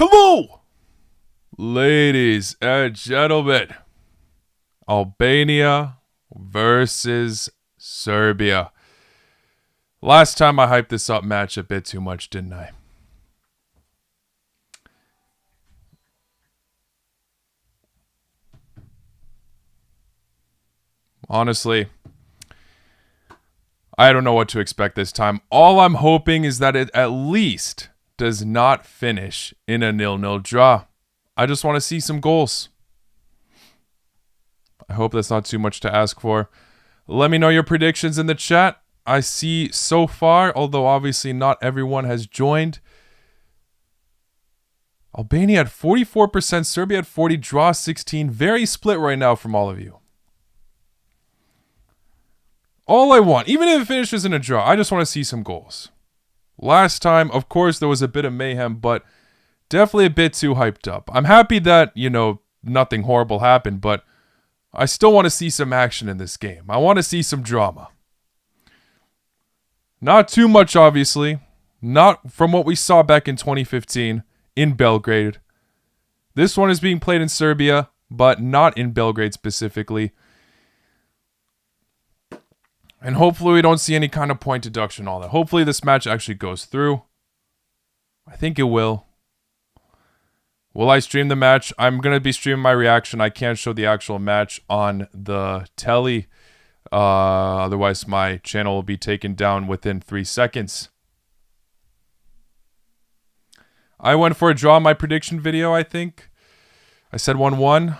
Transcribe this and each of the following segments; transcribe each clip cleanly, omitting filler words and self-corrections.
Hello, ladies and gentlemen. Albania versus Serbia. Last time I hyped this up match a bit too much, didn't I? Honestly, I don't know what to expect this time. All I'm hoping is that it at least does not finish in a 0-0 draw. I just want to see some goals. I hope that's not too much to ask for. Let me know your predictions in the chat. I see so far, although obviously not everyone has joined, Albania at 44%, Serbia at 40%, draw 16%. Very split right now from all of you. All I want, even if it finishes in a draw, I just want to see some goals. Last time, of course, there was a bit of mayhem, but definitely a bit too hyped up. I'm happy that, nothing horrible happened, but I still want to see some action in this game. I want to see some drama. Not too much, obviously. Not from what we saw back in 2015 in Belgrade. This one is being played in Serbia, but not in Belgrade specifically. And hopefully we don't see any kind of point deduction, all that. Hopefully this match actually goes through. I think it will. Will I stream the match? I'm going to be streaming my reaction. I can't show the actual match on the telly. Otherwise, my channel will be taken down within 3 seconds. I went for a draw in my prediction video, I think. I said 1-1.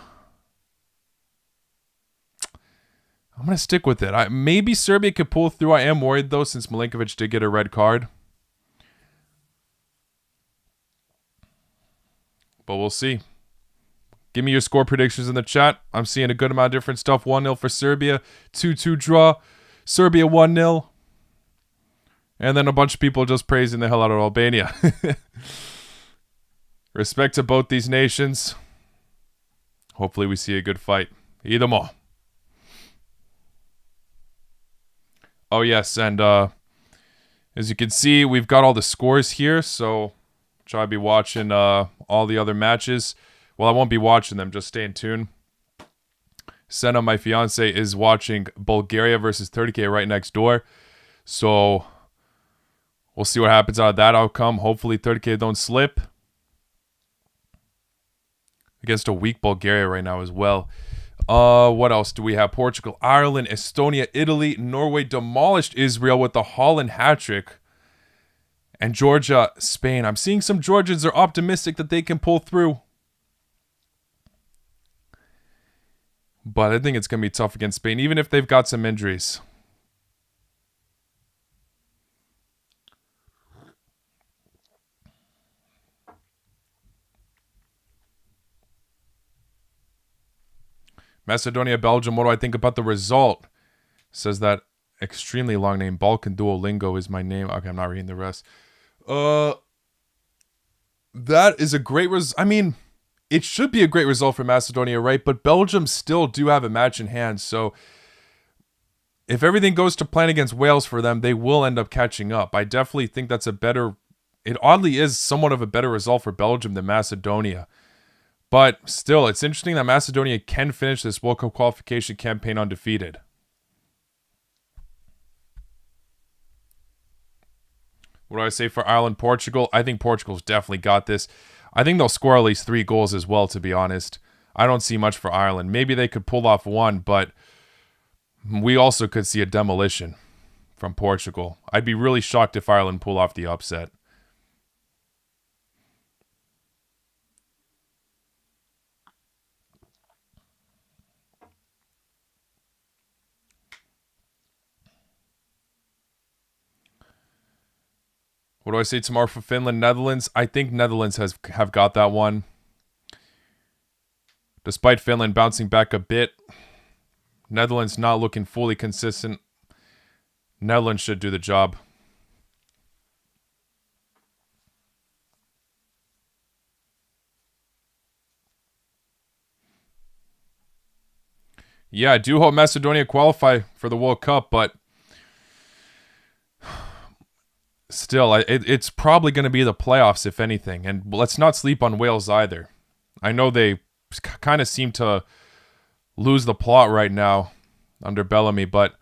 I'm going to stick with it. Maybe Serbia could pull through. I am worried, though, since Milinkovic did get a red card. But we'll see. Give me your score predictions in the chat. I'm seeing a good amount of different stuff. 1-0 for Serbia. 2-2 draw. Serbia 1-0. And then a bunch of people just praising the hell out of Albania. Respect to both these nations. Hopefully we see a good fight. Either more. Oh, yes, and as you can see, we've got all the scores here, so try to be watching all the other matches. Well, I won't be watching them, just stay in tune. Senna, my fiance, is watching Bulgaria versus 30K right next door, so we'll see what happens out of that outcome. Hopefully 30K don't slip against a weak Bulgaria right now as well. What else do we have? Portugal, Ireland, Estonia, Italy, Norway demolished Israel with the Holland hat-trick. And Georgia, Spain. I'm seeing some Georgians are optimistic that they can pull through. But I think it's going to be tough against Spain, even if they've got some injuries. Macedonia, Belgium, what do I think about the result? Says that extremely long name. Balkan Duolingo is my name. Okay, I'm not reading the rest. That is a great result. I mean, it should be a great result for Macedonia, right? But Belgium still do have a match in hand. So if everything goes to plan against Wales for them, they will end up catching up. I definitely think that's a better... It oddly is somewhat of a better result for Belgium than Macedonia. But still, it's interesting that Macedonia can finish this World Cup qualification campaign undefeated. What do I say for Ireland, Portugal? I think Portugal's definitely got this. I think they'll score at least 3 goals as well, to be honest. I don't see much for Ireland. Maybe they could pull off 1, but we also could see a demolition from Portugal. I'd be really shocked if Ireland pull off the upset. What do I say tomorrow for Finland, Netherlands? I think Netherlands have got that one. Despite Finland bouncing back a bit, Netherlands not looking fully consistent. Netherlands should do the job. Yeah, I do hope Macedonia qualify for the World Cup, but still, it's probably going to be the playoffs, if anything. And let's not sleep on Wales either. I know they kind of seem to lose the plot right now under Bellamy, but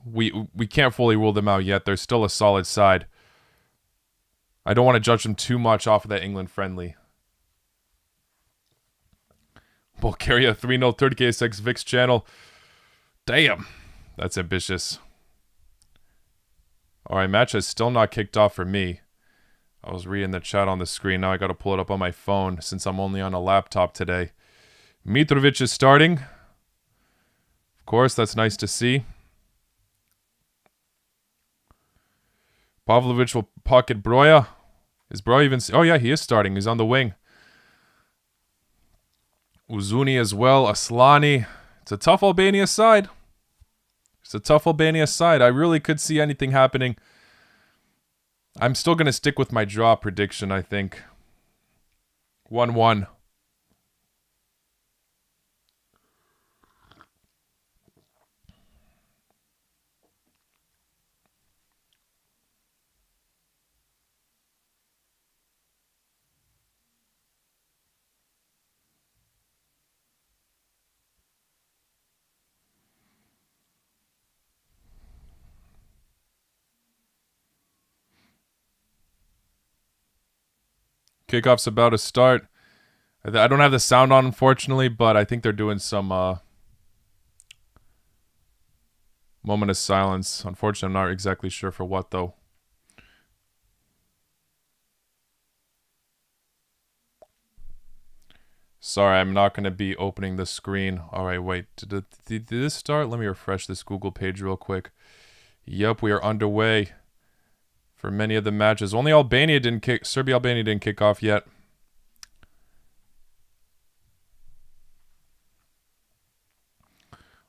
we can't fully rule them out yet. They're still a solid side. I don't want to judge them too much off of that England friendly. Bulgaria 3-0 30KSX VIX channel. Damn, that's ambitious. Alright, match has still not kicked off for me. I was reading the chat on the screen. Now I got to pull it up on my phone since I'm only on a laptop today. Mitrovic is starting. Of course, that's nice to see. Pavlovic will pocket Broja. Is Broja even... Oh yeah, he is starting. He's on the wing. Uzuni as well. Aslani. It's a tough Albania side. It's a tough Albania side. I really could see anything happening. I'm still going to stick with my draw prediction, I think. 1-1. Kickoff's about to start. I don't have the sound on, unfortunately, but I think they're doing some moment of silence. Unfortunately, I'm not exactly sure for what, though. Sorry, I'm not going to be opening the screen. All right, wait. Did this start? Let me refresh this Google page real quick. Yep, we are underway for many of the matches. Only Albania didn't kick. Serbia-Albania didn't kick off yet.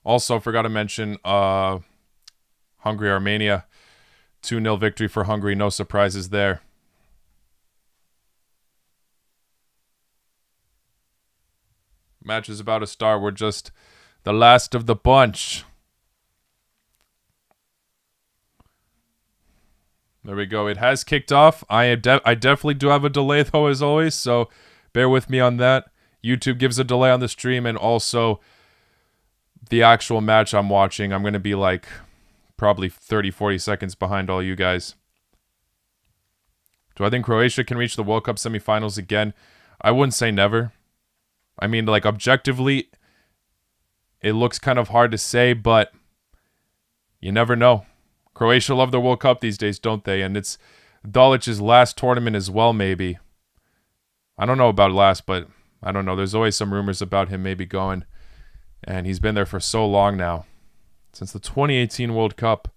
Also, forgot to mention Hungary-Armenia. 2-0 victory for Hungary. No surprises there. Match is about to start. We're just the last of the bunch. There we go. It has kicked off. I definitely do have a delay, though, as always, so bear with me on that. YouTube gives a delay on the stream, and also the actual match I'm watching, I'm going to be like probably 30, 40 seconds behind all you guys. Do I think Croatia can reach the World Cup semifinals again? I wouldn't say never. I mean, like, objectively, it looks kind of hard to say, but you never know. Croatia love the World Cup these days, don't they? And it's Dolic's last tournament as well, maybe. I don't know about last, but I don't know. There's always some rumors about him maybe going. And he's been there for so long now. Since the 2018 World Cup.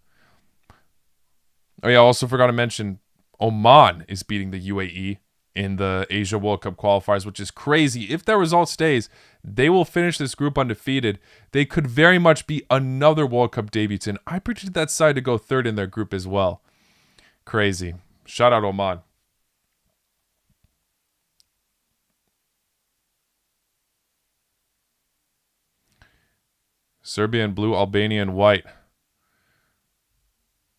Oh yeah, I also forgot to mention Oman is beating the UAE in the Asia World Cup qualifiers, which is crazy. If that result stays, they will finish this group undefeated. They could very much be another World Cup debutant. I predicted that side to go third in their group as well. Crazy. Shout out Oman. Serbia in blue, Albania in white.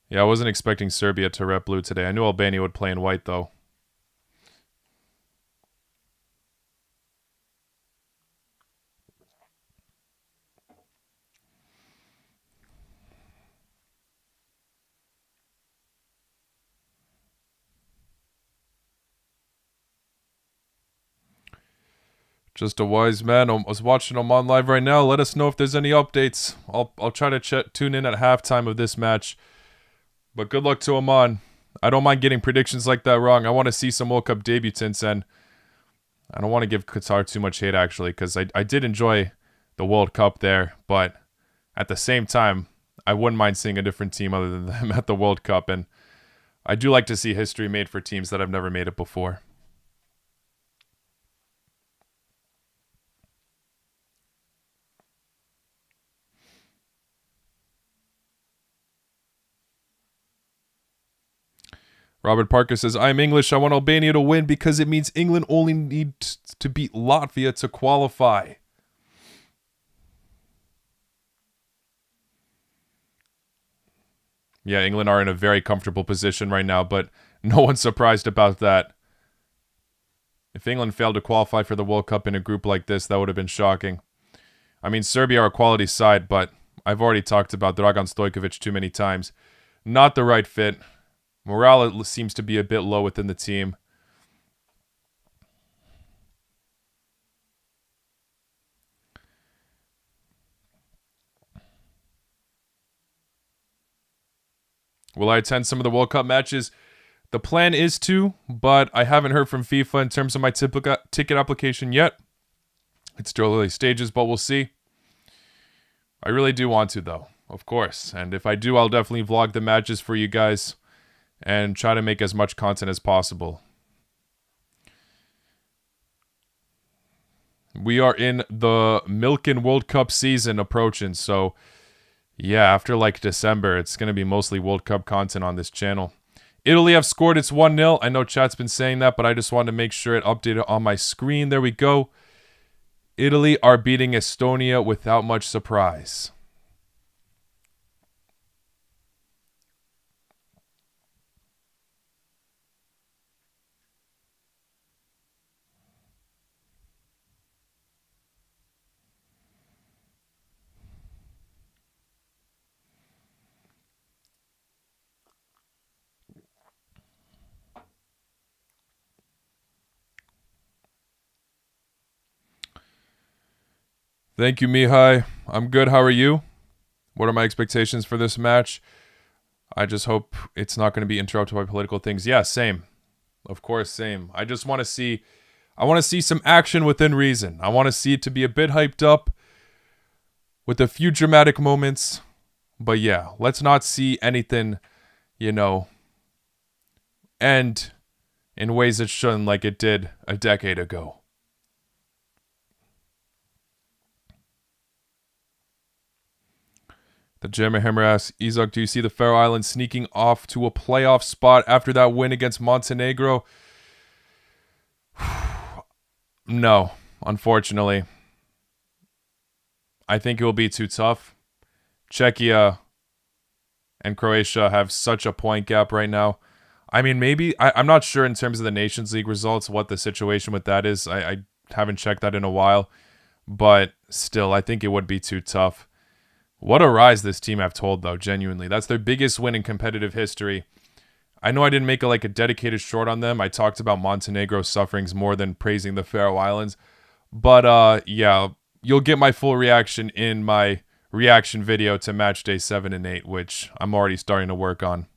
Yeah, I wasn't expecting Serbia to rep blue today. I knew Albania would play in white, though. Just a wise man. I was watching Oman live right now. Let us know if there's any updates. I'll try to tune in at halftime of this match. But good luck to Oman. I don't mind getting predictions like that wrong. I want to see some World Cup debutants, and I don't want to give Qatar too much hate, actually, because I did enjoy the World Cup there. But at the same time, I wouldn't mind seeing a different team other than them at the World Cup. And I do like to see history made for teams that have never made it before. Robert Parker says, I'm English. I want Albania to win because it means England only needs to beat Latvia to qualify. Yeah, England are in a very comfortable position right now, but no one's surprised about that. If England failed to qualify for the World Cup in a group like this, that would have been shocking. I mean, Serbia are a quality side, but I've already talked about Dragan Stojkovic too many times. Not the right fit. Morale seems to be a bit low within the team. Will I attend some of the World Cup matches? The plan is to, but I haven't heard from FIFA in terms of my ticket application yet. It's still early stages, but we'll see. I really do want to, though, of course. And if I do, I'll definitely vlog the matches for you guys and try to make as much content as possible. We are in the Milken World Cup season approaching, so yeah, after like December, it's going to be mostly World Cup content on this channel. Italy have scored. It's 1-0. I know chat's been saying that, but I just wanted to make sure it updated on my screen. There we go. Italy are beating Estonia without much surprise. Thank you, Mihai. I'm good. How are you? What are my expectations for this match? I just hope it's not going to be interrupted by political things. Yeah, same. Of course, same. I just want to see... I want to see some action within reason. I want to see it to be a bit hyped up with a few dramatic moments. But yeah, let's not see anything, you know, end in ways it shouldn't, like it did a decade ago. The Gemma Hammer asks, Izak, do you see the Faroe Islands sneaking off to a playoff spot after that win against Montenegro? No, unfortunately. I think it will be too tough. Czechia and Croatia have such a point gap right now. I mean, maybe, I'm not sure in terms of the Nations League results what the situation with that is. I haven't checked that in a while. But still, I think it would be too tough. What a rise this team have told, though, genuinely. That's their biggest win in competitive history. I know I didn't make a dedicated short on them. I talked about Montenegro's sufferings more than praising the Faroe Islands. But, yeah, you'll get my full reaction in my reaction video to match day 7 and 8, which I'm already starting to work on.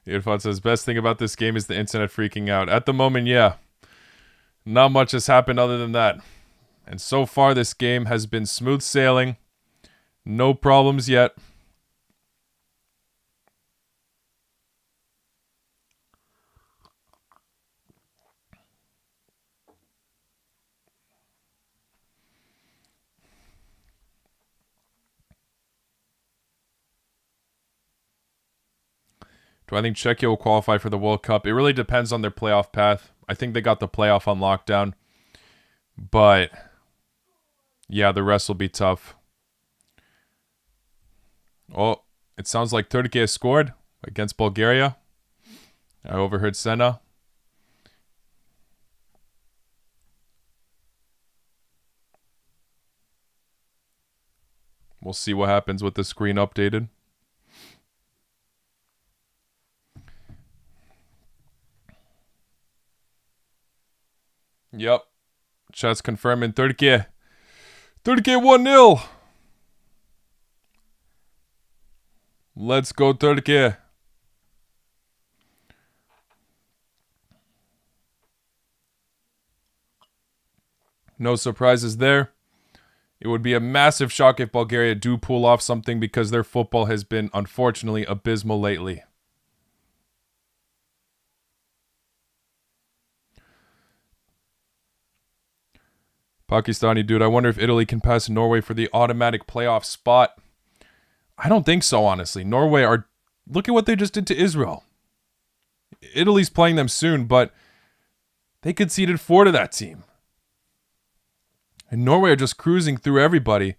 Irfan says, best thing about this game is the internet freaking out. At the moment, yeah. Not much has happened other than that. And so far, this game has been smooth sailing. No problems yet. Do I think Czechia will qualify for the World Cup? It really depends on their playoff path. I think they got the playoff on lockdown. But, yeah, the rest will be tough. Oh, it sounds like Turkey has scored against Bulgaria. I overheard Senna. We'll see what happens with the screen updated. Yep. Chat's confirming Turkey. Turkey 1-0. Let's go, Turkey. No surprises there. It would be a massive shock if Bulgaria do pull off something because their football has been, unfortunately, abysmal lately. Pakistani dude, I wonder if Italy can pass Norway for the automatic playoff spot. I don't think so, honestly. Norway are look at what they just did to Israel. Italy's playing them soon, but they conceded 4 to that team. And Norway are just cruising through everybody.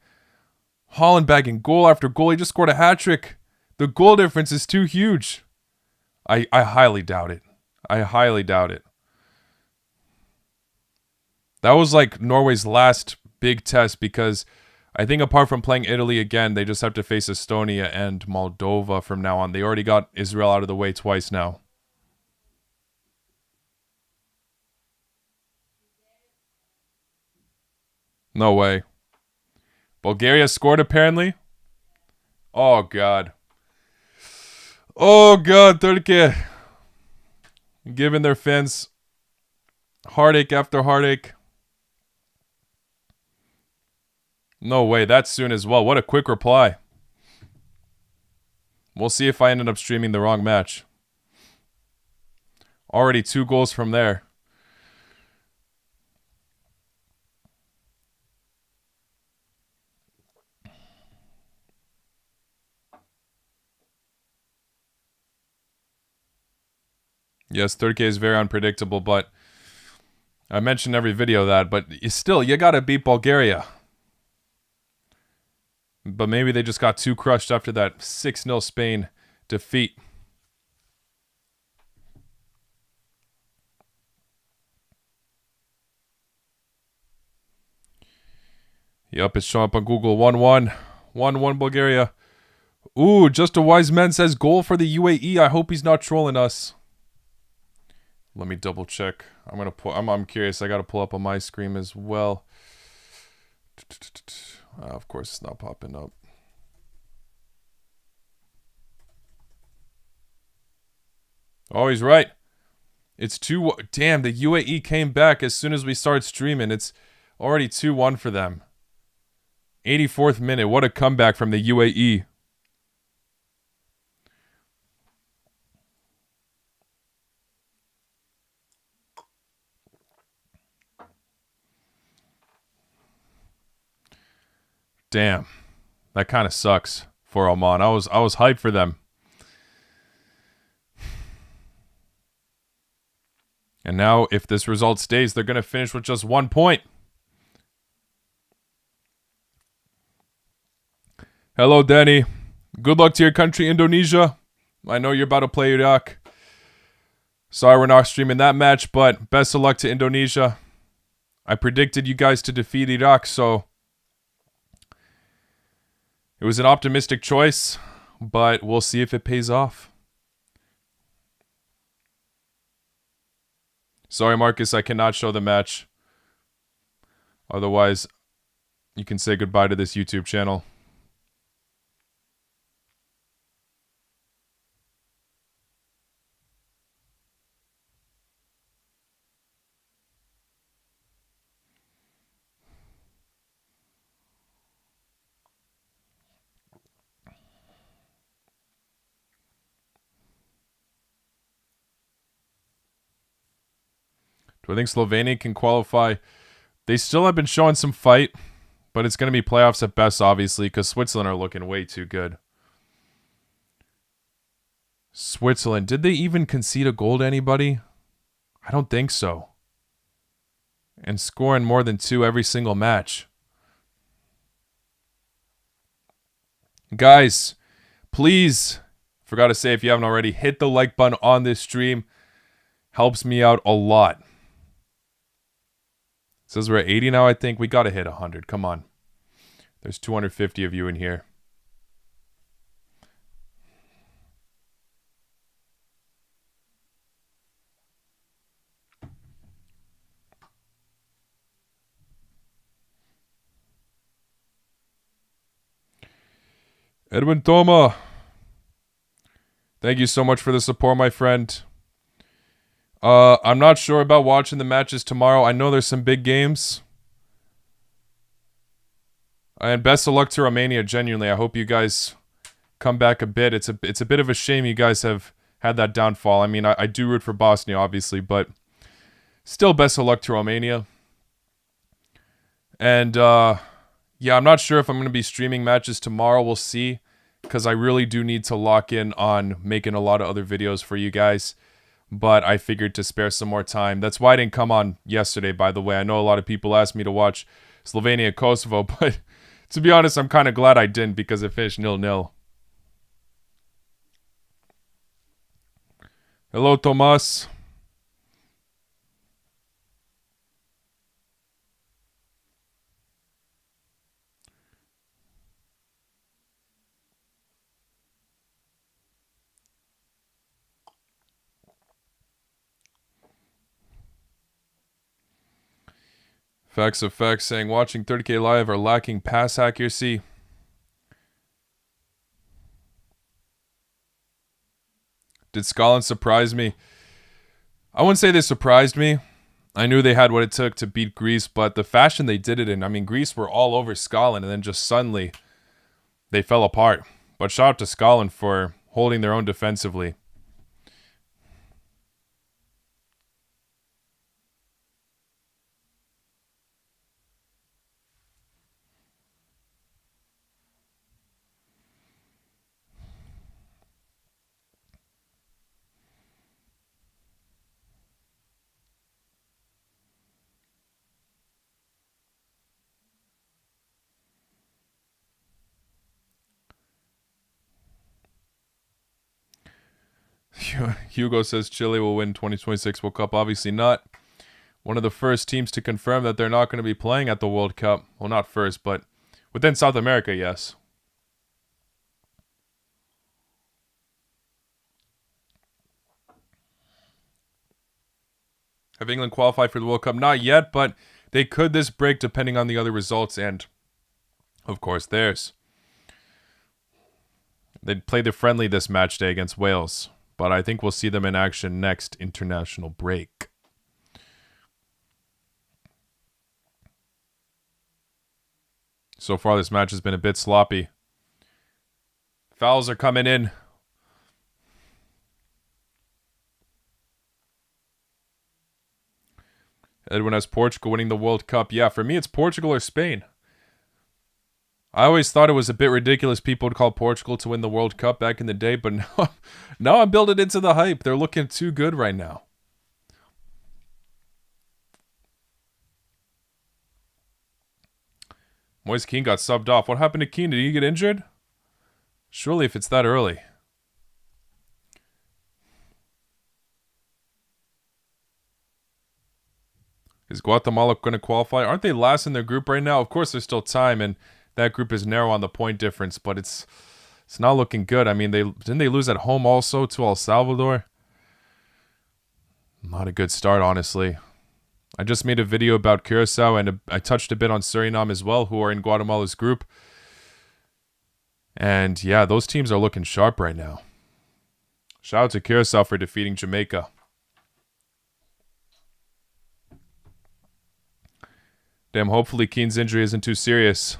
Holland bagging goal after goal. He just scored a hat-trick. The goal difference is too huge. I highly doubt it. I highly doubt it. That was like Norway's last big test because I think apart from playing Italy again, they just have to face Estonia and Moldova from now on. They already got Israel out of the way twice now. No way. Bulgaria scored apparently. Oh, God. Oh, God. Turkey. Giving their fans heartache after heartache. No way. That soon as well. What a quick reply. We'll see if I ended up streaming the wrong match. Already 2 goals from there. Yes, Turkey is very unpredictable, but I mentioned every video that, but you gotta beat Bulgaria. But maybe they just got too crushed after that 6-0 Spain defeat. Yep, it's showing up on Google. 1-1. 1-1 Bulgaria. Ooh, Just a Wise Man says goal for the UAE. I hope he's not trolling us. Let me double check. I'm curious. I gotta pull up on my screen as well. Of course, it's not popping up. Oh, he's right. It's 2. Damn, the UAE came back as soon as we started streaming. It's already 2-1 for them. 84th minute. What a comeback from the UAE. Damn. That kind of sucks for Oman. I was hyped for them. And now, if this result stays, they're going to finish with just 1 point. Hello, Danny. Good luck to your country, Indonesia. I know you're about to play Iraq. Sorry we're not streaming that match, but best of luck to Indonesia. I predicted you guys to defeat Iraq, so it was an optimistic choice, but we'll see if it pays off. Sorry, Marcus, I cannot show the match. Otherwise, you can say goodbye to this YouTube channel. Do I think Slovenia can qualify? They still have been showing some fight, but it's going to be playoffs at best, obviously, because Switzerland are looking way too good. Switzerland, did they even concede a goal to anybody? I don't think so. And scoring more than 2 every single match. Guys, please, forgot to say if you haven't already, hit the like button on this stream. Helps me out a lot. It says we're at 80 now, I think. We got to hit 100. Come on. There's 250 of you in here. Edwin Toma. Thank you so much for the support, my friend. I'm not sure about watching the matches tomorrow. I know there's some big games. And best of luck to Romania, genuinely. I hope you guys come back a bit. It's a bit of a shame you guys have had that downfall. I mean, I do root for Bosnia, obviously, but still best of luck to Romania. And, yeah, I'm not sure if I'm going to be streaming matches tomorrow. We'll see. because I really do need to lock in on making a lot of other videos for you guys. But I figured to spare some more time. That's why I didn't come on yesterday, by the way. I know a lot of people asked me to watch Slovenia Kosovo, but to be honest, I'm kind of glad I didn't because it finished 0-0. Hello, Tomas. Facts of Facts saying watching 30K live are lacking pass accuracy. Did Scotland surprise me? I wouldn't say they surprised me. I knew they had what it took to beat Greece, but the fashion they did it in, I mean, Greece were all over Scotland, and then just suddenly they fell apart. But shout out to Scotland for holding their own defensively. Hugo says Chile will win 2026 World Cup. Obviously not. One of the first teams to confirm that they're not going to be playing at the World Cup. Well, not first, but within South America, yes. Have England qualified for the World Cup? Not yet, but they could this break depending on the other results and, of course, theirs. They'd play the friendly this match day against Wales, but I think we'll see them in action next international break. So far, this match has been a bit sloppy. Fouls are coming in. Edwin has Portugal winning the World Cup. Yeah, for me, it's Portugal or Spain. I always thought it was a bit ridiculous people would call Portugal to win the World Cup back in the day, but now I'm building into the hype. They're looking too good right now. Moise Keane got subbed off. What happened to Keane? Did he get injured? Surely if it's that early. Is Guatemala going to qualify? Aren't they last in their group right now? Of course, there's still time, and that group is narrow on the point difference, but it's not looking good. I mean, didn't they lose at home also to El Salvador? Not a good start, honestly. I just made a video about Curacao, and I touched a bit on Suriname as well, who are in Guatemala's group. And yeah, those teams are looking sharp right now. Shout out to Curacao for defeating Jamaica. Damn, hopefully Keane's injury isn't too serious.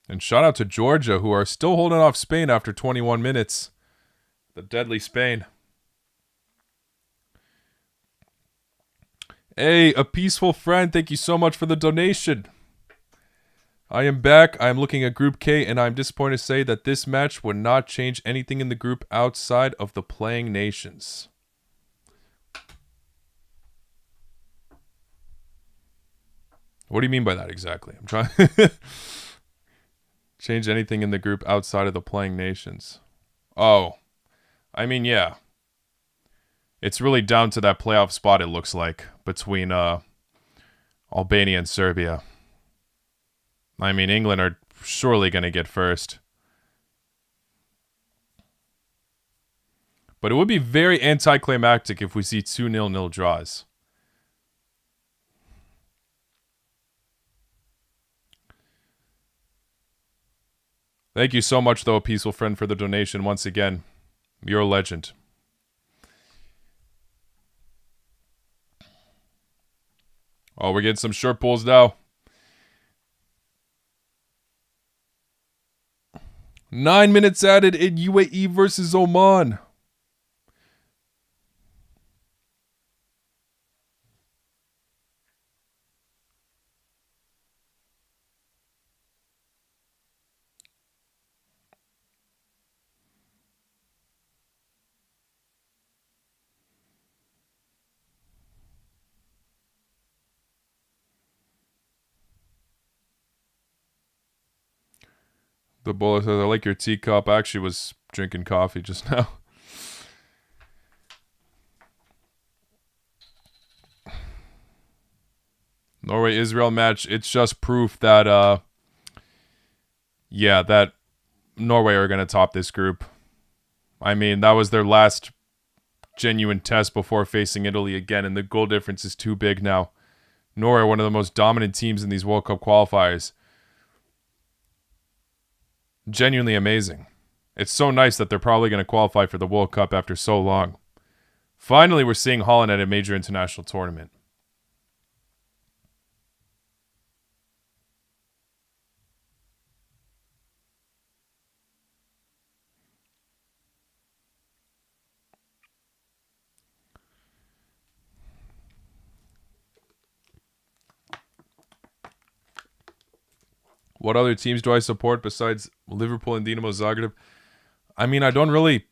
And shout out to Georgia, who are still holding off Spain after 21 minutes. The deadly Spain. Hey, a peaceful friend, thank you so much for the donation. I am back. I am looking at Group K, and I'm disappointed to say that this match would not change anything in the group outside of the playing nations. What do you mean by that exactly? I'm trying... Change anything in the group outside of the playing nations. Oh. I mean, yeah. It's really down to that playoff spot, it looks like, between Albania and Serbia. I mean, England are surely going to get first. But it would be very anticlimactic if we see 2 0-0 draws. Thank you so much, though, Peaceful Friend, for the donation once again. You're a legend. Oh, we're getting some short pulls now. 9 minutes added in UAE versus Oman. The bowler says, I like your teacup. I actually was drinking coffee just now. Norway-Israel match. It's just proof that, that Norway are going to top this group. I mean, that was their last genuine test before facing Italy again, and the goal difference is too big now. Norway are one of the most dominant teams in these World Cup qualifiers. Genuinely amazing. It's so nice that they're probably going to qualify for the World Cup after so long. Finally, we're seeing Holland at a major international tournament. What other teams do I support besides Liverpool and Dinamo Zagreb? I mean, I don't really,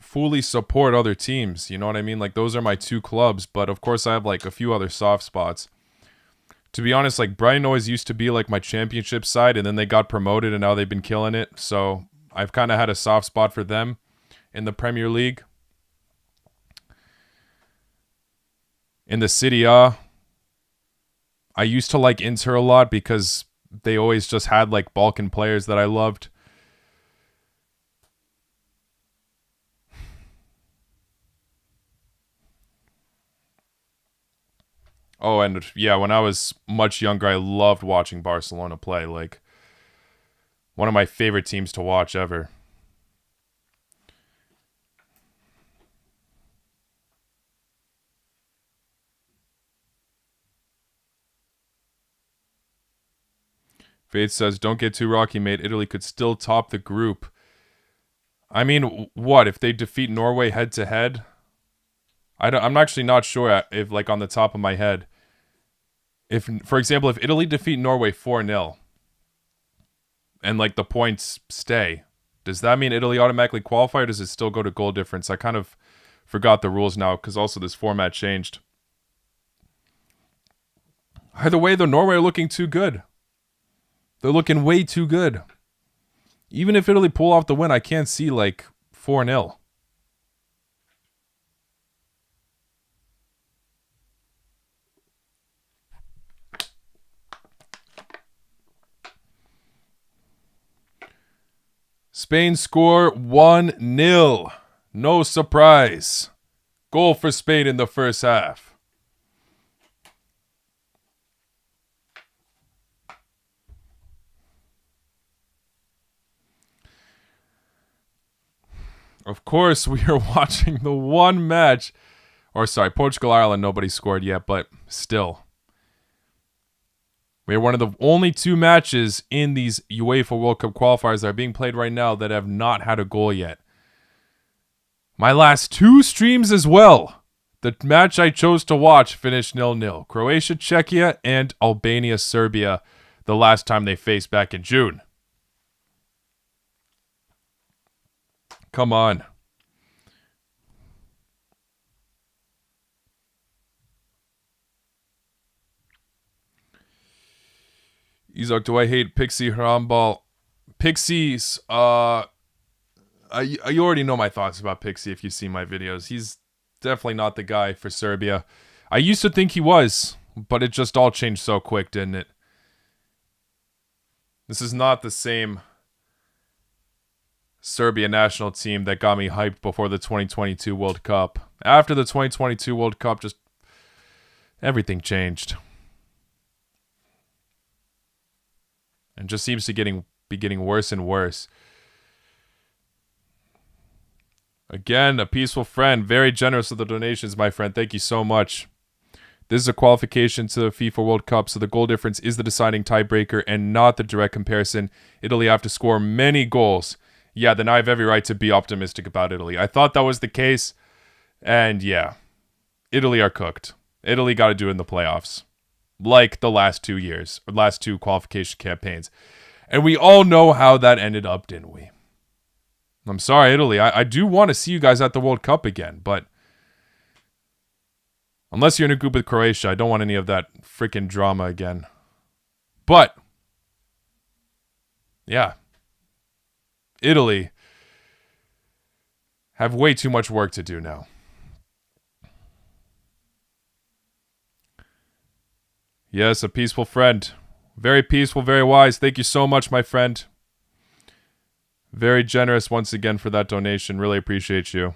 fully support other teams. You know what I mean? Like, those are my two clubs. But, of course, I have, a few other soft spots. To be honest, Brighton always used to be, my championship side. And then they got promoted, and now they've been killing it. So, I've kind of had a soft spot for them in the Premier League. In the Serie A, I used to like Inter a lot because they always just had Balkan players that I loved. Oh, and yeah, when I was much younger, I loved watching Barcelona play. One of my favorite teams to watch ever. Faith says, don't get too rocky, mate. Italy could still top the group. I mean, what? If they defeat Norway head-to-head? I'm actually not sure if, on the top of my head. If, for example, if Italy defeat Norway 4-0, and, the points stay, does that mean Italy automatically qualify, or does it still go to goal difference? I kind of forgot the rules now, because also this format changed. Either way, though, Norway are looking too good. They're looking way too good. Even if Italy pull off the win, I can't see 4-0. Spain score 1-0. No surprise. Goal for Spain in the first half. Of course, we are watching the one match. Or sorry, Portugal-Ireland, nobody scored yet, but still. We are one of the only two matches in these UEFA World Cup qualifiers that are being played right now that have not had a goal yet. My last two streams as well. The match I chose to watch finished 0-0. Croatia, Czechia, and Albania, Serbia, the last time they faced back in June. Come on. Izok, do I hate Pixie Harambal? Pixies, you already know my thoughts about Pixie if you've seen my videos. He's definitely not the guy for Serbia. I used to think he was, but it just all changed so quick, didn't it? This is not the same Serbia national team that got me hyped before the 2022 World Cup. After the 2022 World Cup, just everything changed. And just seems to be getting worse and worse. Again, a peaceful friend. Very generous with the donations, my friend. Thank you so much. This is a qualification to the FIFA World Cup, so the goal difference is the deciding tiebreaker and not the direct comparison. Italy have to score many goals. Yeah, then I have every right to be optimistic about Italy. I thought that was the case, and yeah, Italy are cooked. Italy got to do it in the playoffs, like the last 2 years, or last two qualification campaigns. And we all know how that ended up, didn't we? I'm sorry, Italy. I do want to see you guys at the World Cup again, but unless you're in a group with Croatia, I don't want any of that freaking drama again. But, yeah, Italy have way too much work to do now. Yes, a peaceful friend. Very peaceful, very wise. Thank you so much, my friend. Very generous once again for that donation. Really appreciate you.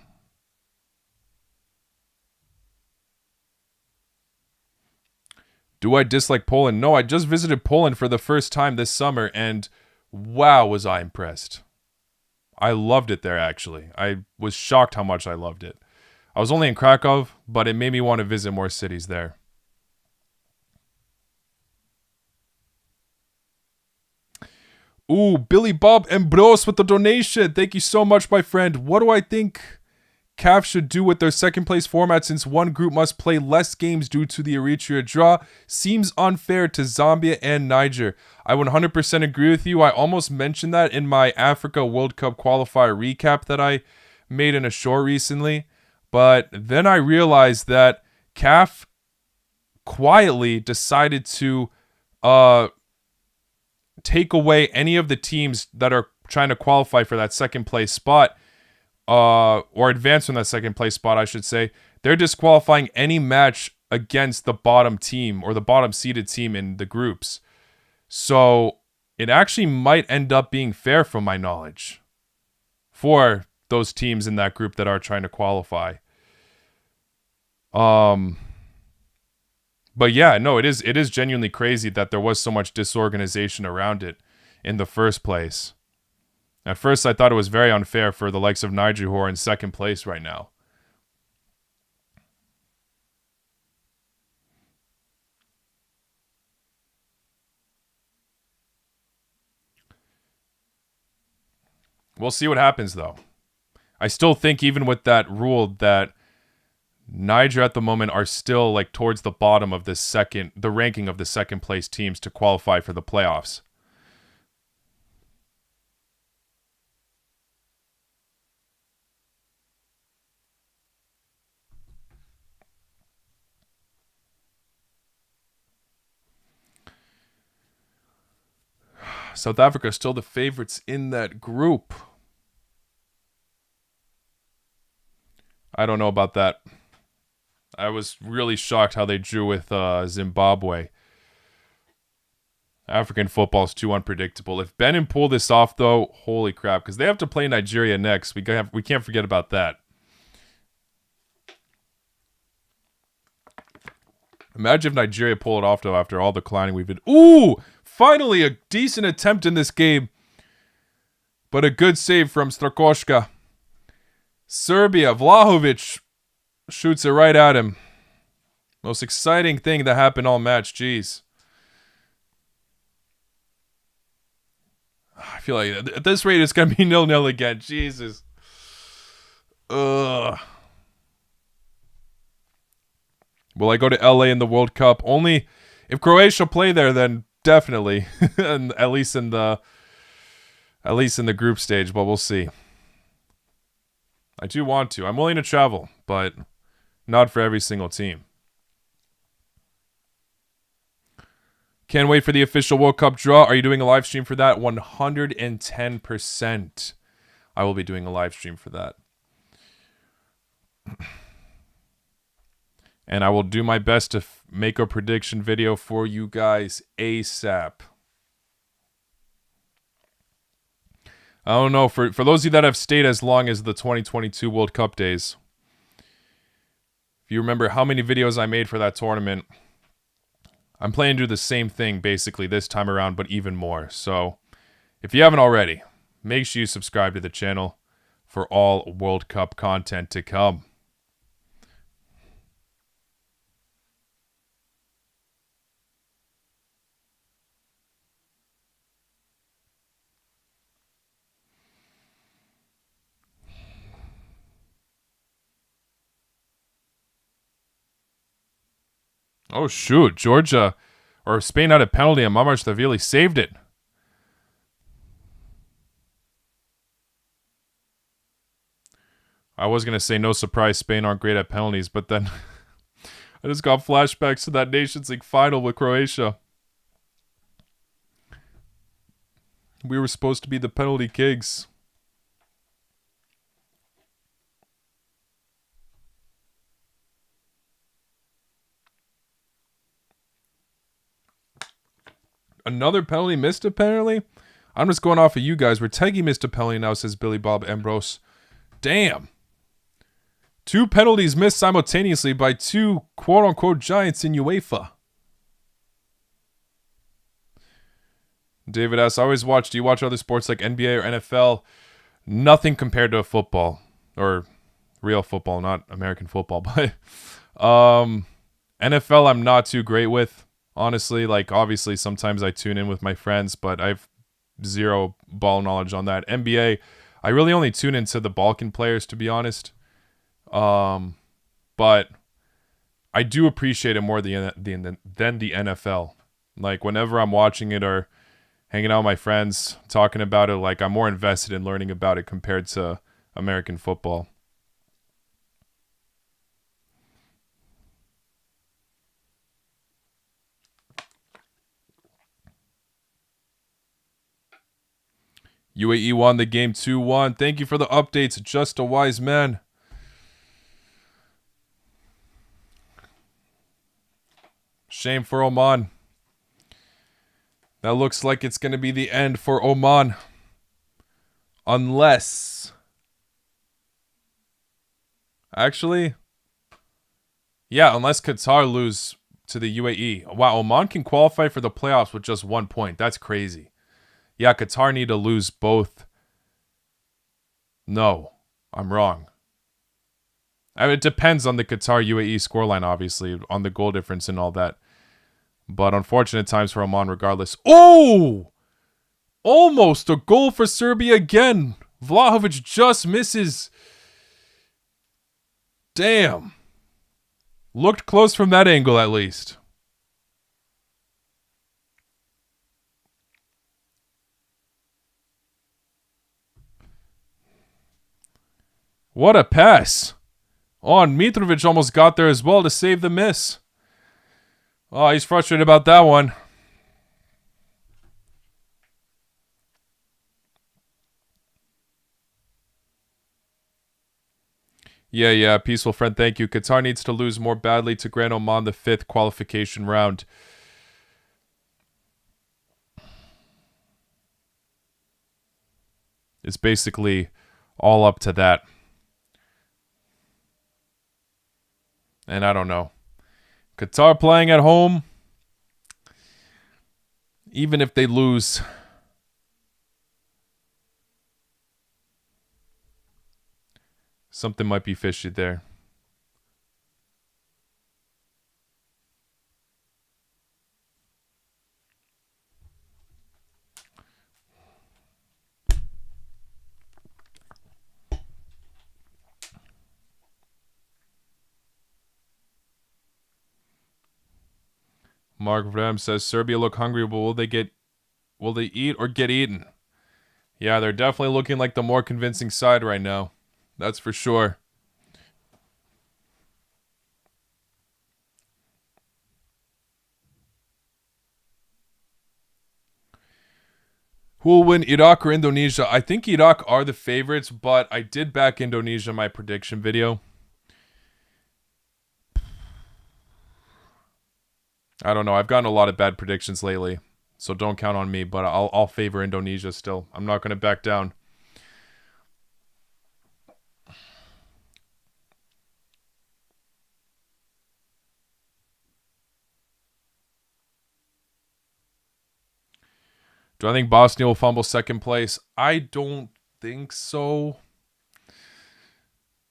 Do I dislike Poland? No, I just visited Poland for the first time this summer, and wow, was I impressed. I loved it there, actually. I was shocked how much I loved it. I was only in Krakow, but it made me want to visit more cities there. Ooh, Billy Bob Ambrose with the donation. Thank you so much, my friend. What do I think CAF should do with their second place format since one group must play less games due to the Eritrea draw? Seems unfair to Zambia and Niger. I 100% agree with you. I almost mentioned that in my Africa World Cup qualifier recap that I made in a short recently. But then I realized that CAF quietly decided to take away any of the teams that are trying to qualify for that second place spot, or advance from that second place spot, I should say. They're disqualifying any match against the bottom team or the bottom seeded team in the groups. So it actually might end up being fair, from my knowledge, for those teams in that group that are trying to qualify. But yeah, no, it is genuinely crazy that there was so much disorganization around it in the first place. At first, I thought it was very unfair for the likes of Niger, who are in second place right now. We'll see what happens, though. I still think, even with that rule, that Niger at the moment are still like towards the bottom of the ranking of the second place teams to qualify for the playoffs. South Africa still the favorites in that group. I don't know about that. I was really shocked how they drew with Zimbabwe. African football is too unpredictable. If Benin pull this off, though, holy crap, because they have to play Nigeria next. We can't forget about that. Imagine if Nigeria pull it off, though, after all the declining we've been. Ooh! Finally, a decent attempt in this game. But a good save from Strakoška. Serbia, Vlahovic shoots it right at him. Most exciting thing that happened all match. Jeez. I feel like at this rate it's going to be 0-0 again. Jesus. Ugh. Will I go to LA in the World Cup? Only if Croatia play there, then definitely. And at least in the group stage, but we'll see. I do want to. I'm willing to travel, but not for every single team. Can't wait for the official World Cup draw. Are you doing a live stream for that? 110%. I will be doing a live stream for that. And I will do my best to make a prediction video for you guys ASAP. I don't know. For those of you that have stayed as long as the 2022 World Cup days, if you remember how many videos I made for that tournament, I'm planning to do the same thing basically this time around, but even more. So if you haven't already, make sure you subscribe to the channel for all World Cup content to come. Oh, shoot. Georgia or Spain had a penalty and Mamardashvili saved it. I was going to say no surprise Spain aren't great at penalties, but then I just got flashbacks to that Nations League final with Croatia. We were supposed to be the penalty kings. another penalty missed apparently. I'm just going off of you guys. Retegui missed a penalty now, says Billy Bob Ambrose. Damn. 2 penalties missed simultaneously by 2 quote-unquote giants in UEFA. David asks, do you watch other sports like NBA or NFL? Nothing compared to football. Or real football, not American football. But NFL I'm not too great with. Honestly, like obviously sometimes I tune in with my friends, but I've zero ball knowledge on that. NBA, I really only tune into the Balkan players, to be honest. But I do appreciate it more than the NFL. Like whenever I'm watching it or hanging out with my friends, talking about it, like I'm more invested in learning about it compared to American football. UAE won the game 2-1. Thank you for the updates, Just a Wise Man. Shame for Oman. That looks like it's going to be the end for Oman. Unless... Actually... Yeah, unless Qatar lose to the UAE. Wow, Oman can qualify for the playoffs with just 1 point. That's crazy. Yeah, Qatar need to lose both. No, I'm wrong. I mean, it depends on the Qatar-UAE scoreline, obviously, on the goal difference and all that. But unfortunate times for Oman regardless. Oh! Almost a goal for Serbia again. Vlahovic just misses. Damn. Looked close from that angle at least. What a pass. Oh, and Mitrovic almost got there as well to save the miss. Oh, he's frustrated about that one. Yeah, peaceful friend, thank you. Qatar needs to lose more badly to grant Oman the 5th qualification round. It's basically all up to that. And I don't know. Qatar playing at home, even if they lose, something might be fishy there. Mark Vrem says Serbia look hungry, but will they eat or get eaten? Yeah, they're definitely looking like the more convincing side right now. That's for sure. Who will win, Iraq or Indonesia? I think Iraq are the favorites, but I did back Indonesia in my prediction video. I don't know. I've gotten a lot of bad predictions lately, so don't count on me, but I'll favor Indonesia still. I'm not going to back down. Do I think Bosnia will fumble second place? I don't think so.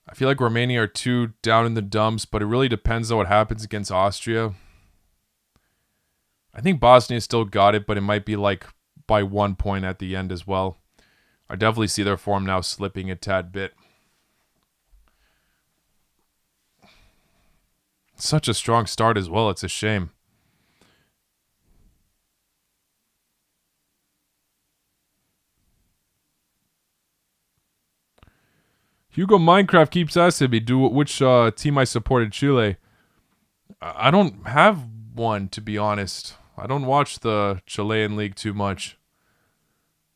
I feel like Romania are too down in the dumps, but it really depends on what happens against Austria. I think Bosnia still got it, but it might be like by 1 point at the end as well. I definitely see their form now slipping a tad bit. Such a strong start as well. It's a shame. Hugo Minecraft keeps asking me which team I supported Chile. I don't have one, to be honest. I don't watch the Chilean league too much.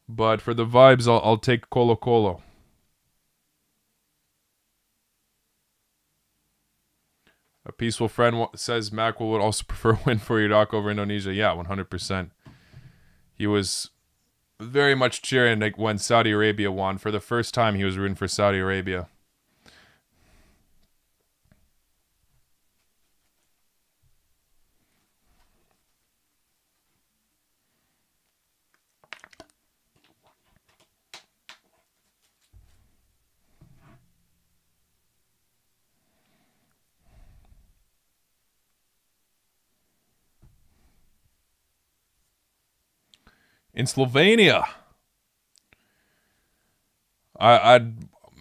But for the vibes, I'll take Colo Colo. A peaceful friend says Mac would also prefer a win for Iraq over Indonesia. Yeah, 100%. he was very much cheering like when Saudi Arabia won. For the first time, he was rooting for Saudi Arabia. In Slovenia, I'd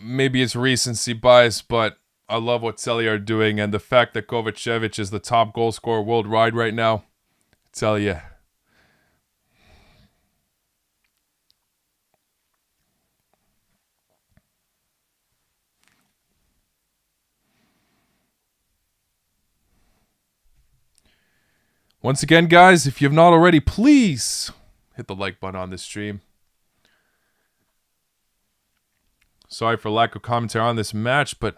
maybe it's recency bias, but I love what Celje are doing, and the fact that Kovacevic is the top goal scorer worldwide right now. Tell you. Once again, guys, if you have not already, please hit the like button on this stream. Sorry for lack of commentary on this match, but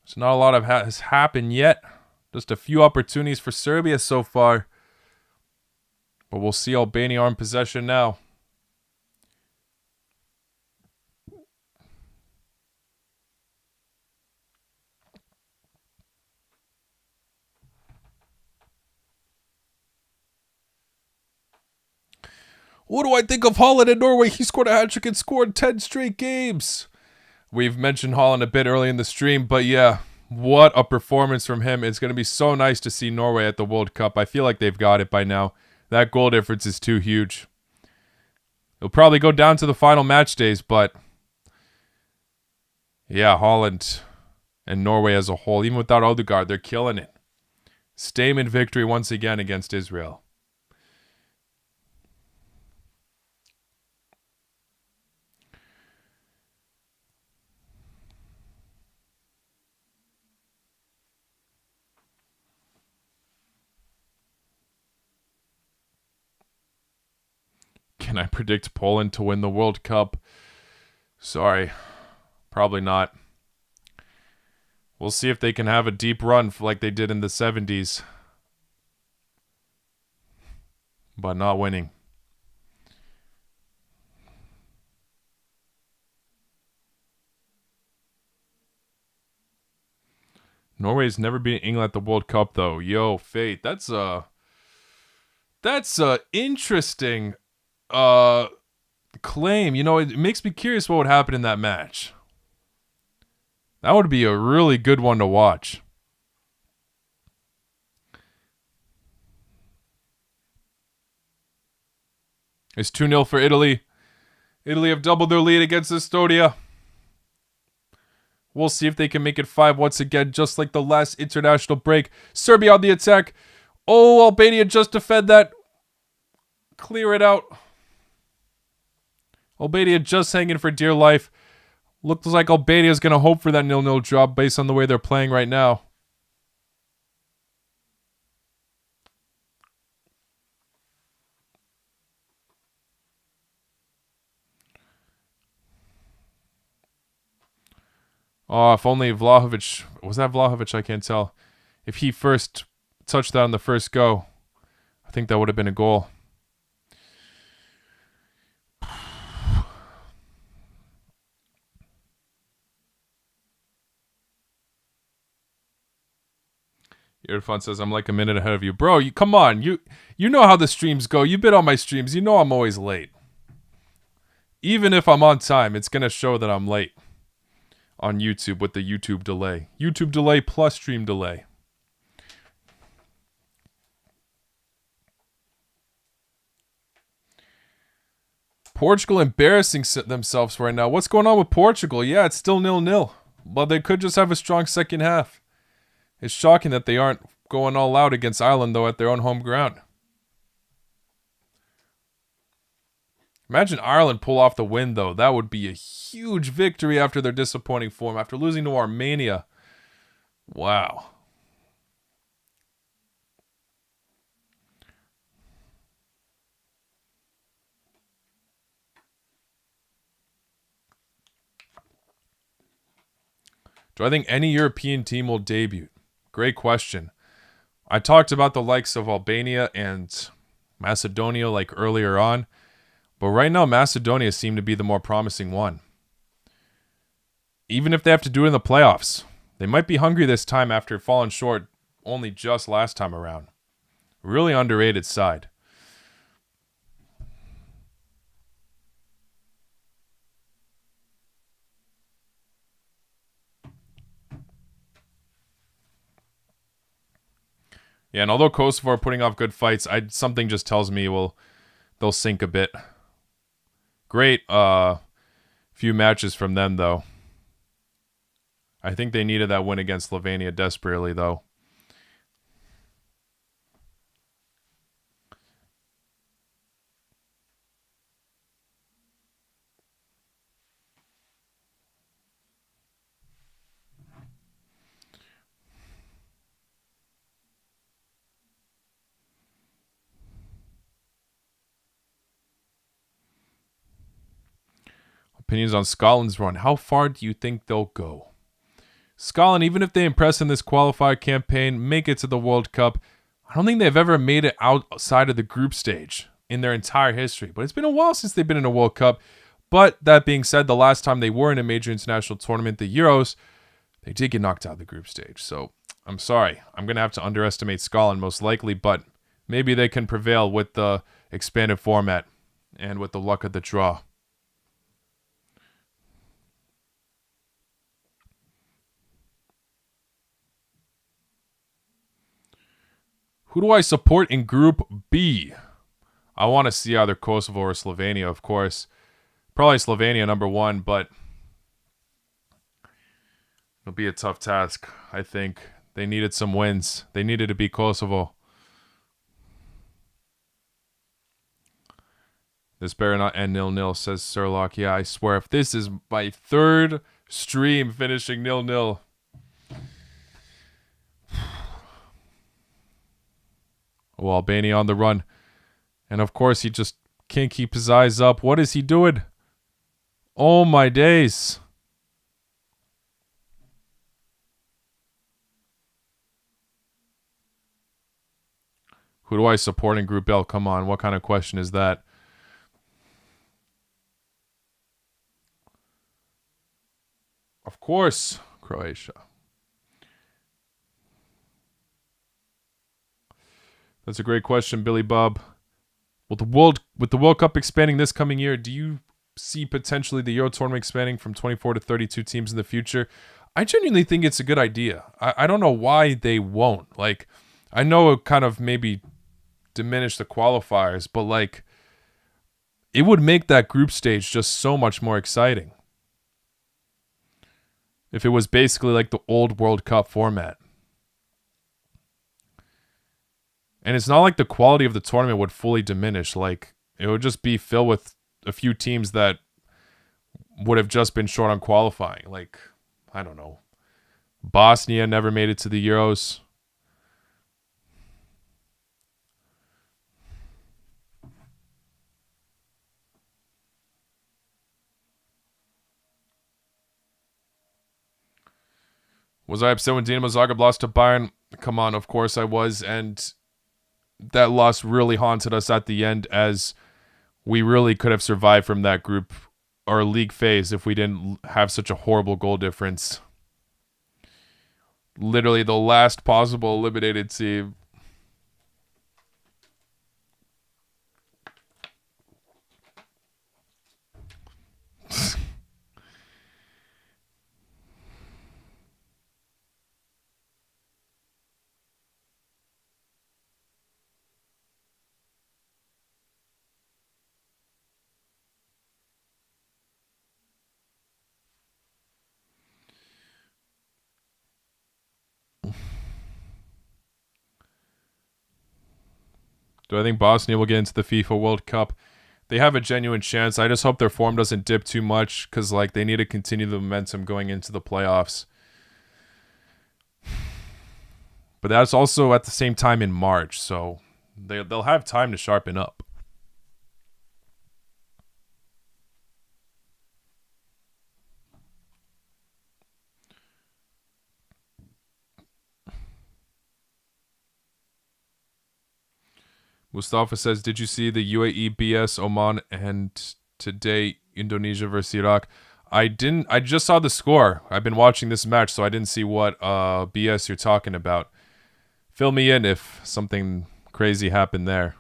there's not a lot of has happened yet. Just a few opportunities for Serbia so far. But we'll see Albania are in possession now. What do I think of Holland and Norway? He scored a hat-trick and scored 10 straight games. We've mentioned Holland a bit early in the stream, but yeah, what a performance from him. It's going to be so nice to see Norway at the World Cup. I feel like they've got it by now. That goal difference is too huge. It'll probably go down to the final match days, but yeah, Holland and Norway as a whole, even without Odegaard, they're killing it. Statement victory once again against Israel. Can I predict Poland to win the World Cup? Sorry, probably not. We'll see if they can have a deep run like they did in the 70s. But not winning. Norway's never beaten England at the World Cup, though. Yo, Fate, that's a interesting claim. You know, it makes me curious what would happen in that match. That would be a really good one to watch. It's 2-0 for Italy. Italy have doubled their lead against Estonia. We'll see if they can make it 5 once again, just like the last international break. Serbia on the attack. Oh, Albania just defend that. Clear it out. Albania just hanging for dear life. Looks like Albania is going to hope for that 0-0 draw based on the way they're playing right now. Oh, if only Vlahovic... Was that Vlahovic? I can't tell. If he first touched that on the first go, I think that would have been a goal. Irfan says, I'm like a minute ahead of you. Bro, come on. You know how the streams go. You've been on my streams. You know I'm always late. Even if I'm on time, it's going to show that I'm late on YouTube with the YouTube delay. YouTube delay plus stream delay. Portugal embarrassing themselves right now. What's going on with Portugal? Yeah, it's still 0-0. But they could just have a strong second half. It's shocking that they aren't going all out against Ireland, though, at their own home ground. Imagine Ireland pull off the win, though. That would be a huge victory after their disappointing form, after losing to Armenia. Wow. Do I think any European team will debut? Great question. I talked about the likes of Albania and Macedonia like earlier on. But right now, Macedonia seemed to be the more promising one. Even if they have to do it in the playoffs, they might be hungry this time after falling short only just last time around. Really underrated side. Yeah, and although Kosovo are putting off good fights, something just tells me they'll sink a bit. Great few matches from them, though. I think they needed that win against Slovenia desperately, though. Opinions on Scotland's run. How far do you think they'll go? Scotland, even if they impress in this qualifier campaign, make it to the World Cup, I don't think they've ever made it outside of the group stage in their entire history. But it's been a while since they've been in a World Cup. But that being said, the last time they were in a major international tournament, the Euros, they did get knocked out of the group stage. So I'm sorry. I'm going to have to underestimate Scotland most likely, but maybe they can prevail with the expanded format and with the luck of the draw. Who do I support in Group B? I want to see either Kosovo or Slovenia, of course. Probably Slovenia number one, but it'll be a tough task, I think. They needed some wins. They needed to beat Kosovo. This better not end 0-0, says Sherlock. Yeah, I swear, if this is my third stream finishing 0-0. Oh, Albania on the run. And of course, he just can't keep his eyes up. What is he doing? Oh, my days. Who do I support in Group L? Come on, what kind of question is that? Of course, Croatia. That's a great question, Billy Bob. With the World Cup expanding this coming year, do you see potentially the Euro tournament expanding from 24 to 32 teams in the future? I genuinely think it's a good idea. I don't know why they won't. Like, I know it kind of maybe diminish the qualifiers, but like, it would make that group stage just so much more exciting if it was basically like the old World Cup format. And it's not like the quality of the tournament would fully diminish. Like, it would just be filled with a few teams that would have just been short on qualifying. Like, I don't know. Bosnia never made it to the Euros. Was I upset when Dinamo Zagreb lost to Bayern? Come on, of course I was. And that loss really haunted us at the end, as we really could have survived from that group or league phase if we didn't have such a horrible goal difference. Literally the last possible eliminated team. Do I think Bosnia will get into the FIFA World Cup? They have a genuine chance. I just hope their form doesn't dip too much, because like, they need to continue the momentum going into the playoffs. But that's also at the same time in March, so they'll have time to sharpen up. Mustafa says, did you see the UAE BS Oman and today Indonesia versus Iraq? I didn't. I just saw the score. I've been watching this match, so I didn't see what BS you're talking about. Fill me in if something crazy happened there.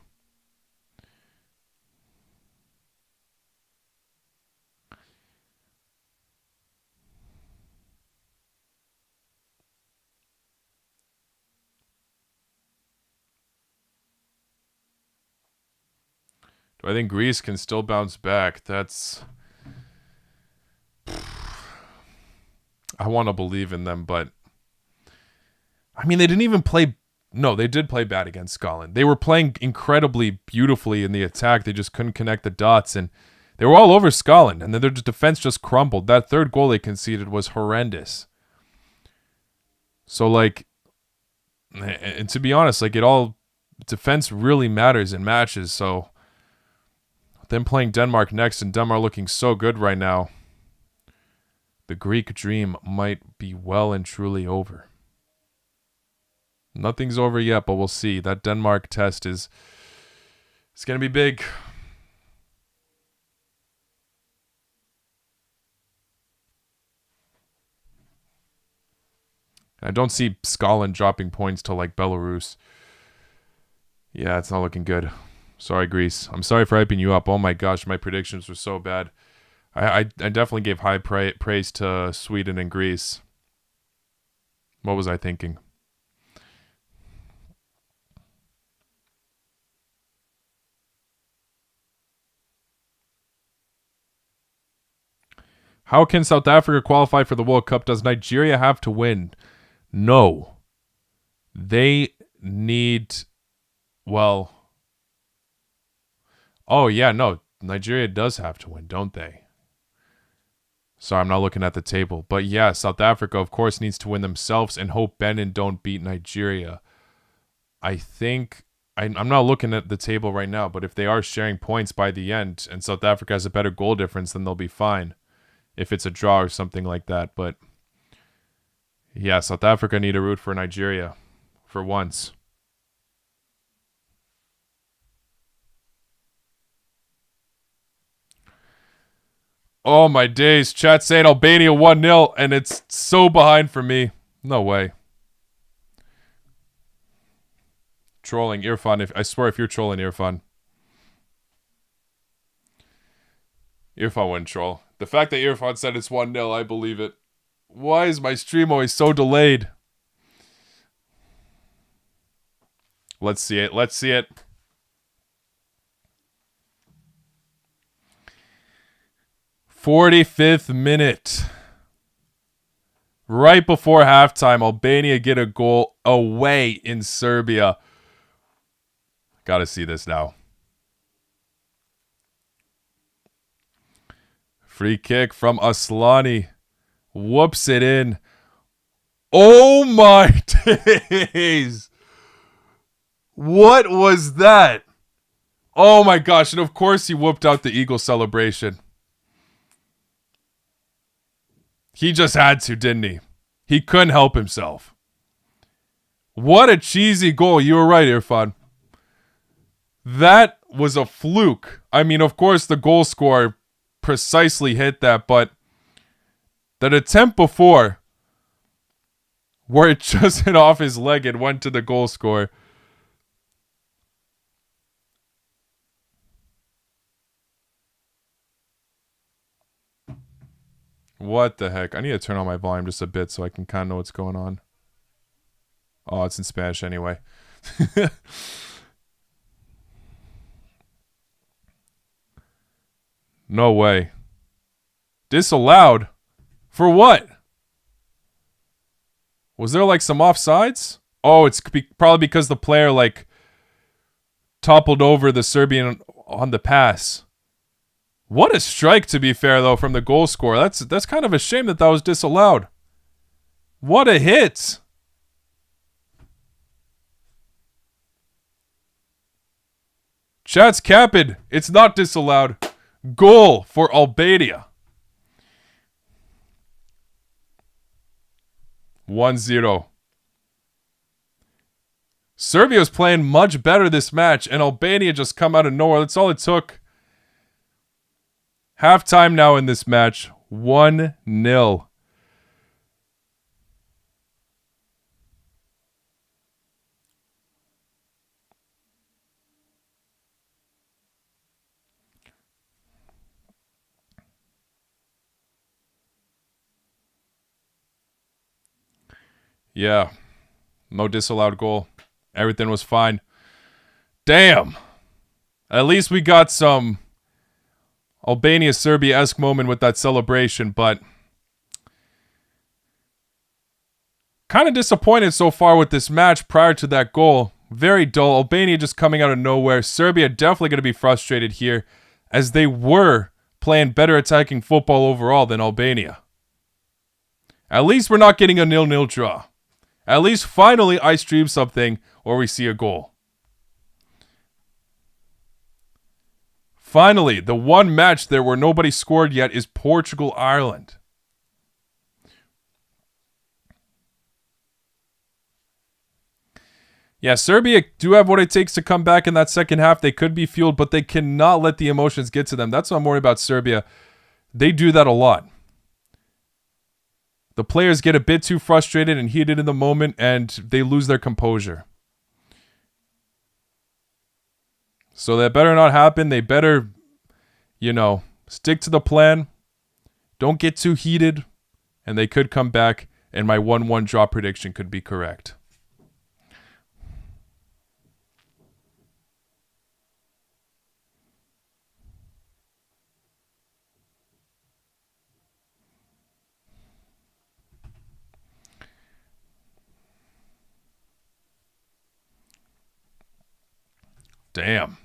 Do I think Greece can still bounce back? That's... I want to believe in them, but... I mean, they didn't even play... No, they did play bad against Scotland. They were playing incredibly beautifully in the attack. They just couldn't connect the dots, and they were all over Scotland, and then their defense just crumbled. That third goal they conceded was horrendous. So, like... And to be honest, like, it all... Defense really matters in matches, so... Them playing Denmark next, and Denmark looking so good right now. The Greek dream might be well and truly over. Nothing's over yet, but we'll see. That Denmark test is... It's going to be big. I don't see Scotland dropping points to, like, Belarus. Yeah, it's not looking good. Sorry, Greece. I'm sorry for hyping you up. Oh my gosh, my predictions were so bad. I definitely gave high praise to Sweden and Greece. What was I thinking? How can South Africa qualify for the World Cup? Does Nigeria have to win? No. They need... Well... Oh, yeah, no. Nigeria does have to win, don't they? Sorry, I'm not looking at the table. But yeah, South Africa, of course, needs to win themselves and hope Benin don't beat Nigeria. I think... I'm not looking at the table right now, but if they are sharing points by the end and South Africa has a better goal difference, then they'll be fine. If it's a draw or something like that. But yeah, South Africa need to root for Nigeria for once. Oh my days. Chat saying Albania 1-0 and it's so behind for me. No way. Trolling Irfan. I swear if you're trolling Irfan. Irfan wouldn't troll. The fact that Irfan said it's 1-0, I believe it. Why is my stream always so delayed? Let's see it. Let's see it. "45th minute. Right before halftime, Albania get a goal away in Serbia. Gotta see this now. Free kick from Aslani. Whoops it in. Oh my days. What was that? Oh my gosh. And of course he whooped out the Eagle celebration. He just had to, didn't he? He couldn't help himself. What a cheesy goal. You were right, Irfan. That was a fluke. I mean, of course, the goal scorer precisely hit that, but that attempt before, where it just hit off his leg and went to the goal scorer. What the heck? I need to turn on my volume just a bit so I can kind of know what's going on. Oh, it's in Spanish anyway. No way. Disallowed? For what? Was there like some offsides? Oh, it's probably because the player like toppled over the Serbian on the pass. What a strike, to be fair, though, from the goal scorer. That's kind of a shame that was disallowed. What a hit. Chat's capping. It's not disallowed. Goal for Albania. 1-0. Serbia's playing much better this match, and Albania just come out of nowhere. That's all it took. Halftime now in this match. 1-0. Yeah. No disallowed goal. Everything was fine. Damn. At least we got some Albania-Serbia-esque moment with that celebration, but kind of disappointed so far with this match prior to that goal. Very dull. Albania just coming out of nowhere. Serbia definitely going to be frustrated here, as they were playing better attacking football overall than Albania. At least we're not getting a 0-0 draw. At least finally I stream something or we see a goal. Finally, the one match there where nobody scored yet is Portugal-Ireland. Yeah, Serbia do have what it takes to come back in that second half. They could be fueled, but they cannot let the emotions get to them. That's what I'm worried about Serbia. They do that a lot. The players get a bit too frustrated and heated in the moment, and they lose their composure. So that better not happen. They better, stick to the plan. Don't get too heated, and they could come back, and my 1-1 draw prediction could be correct. Damn.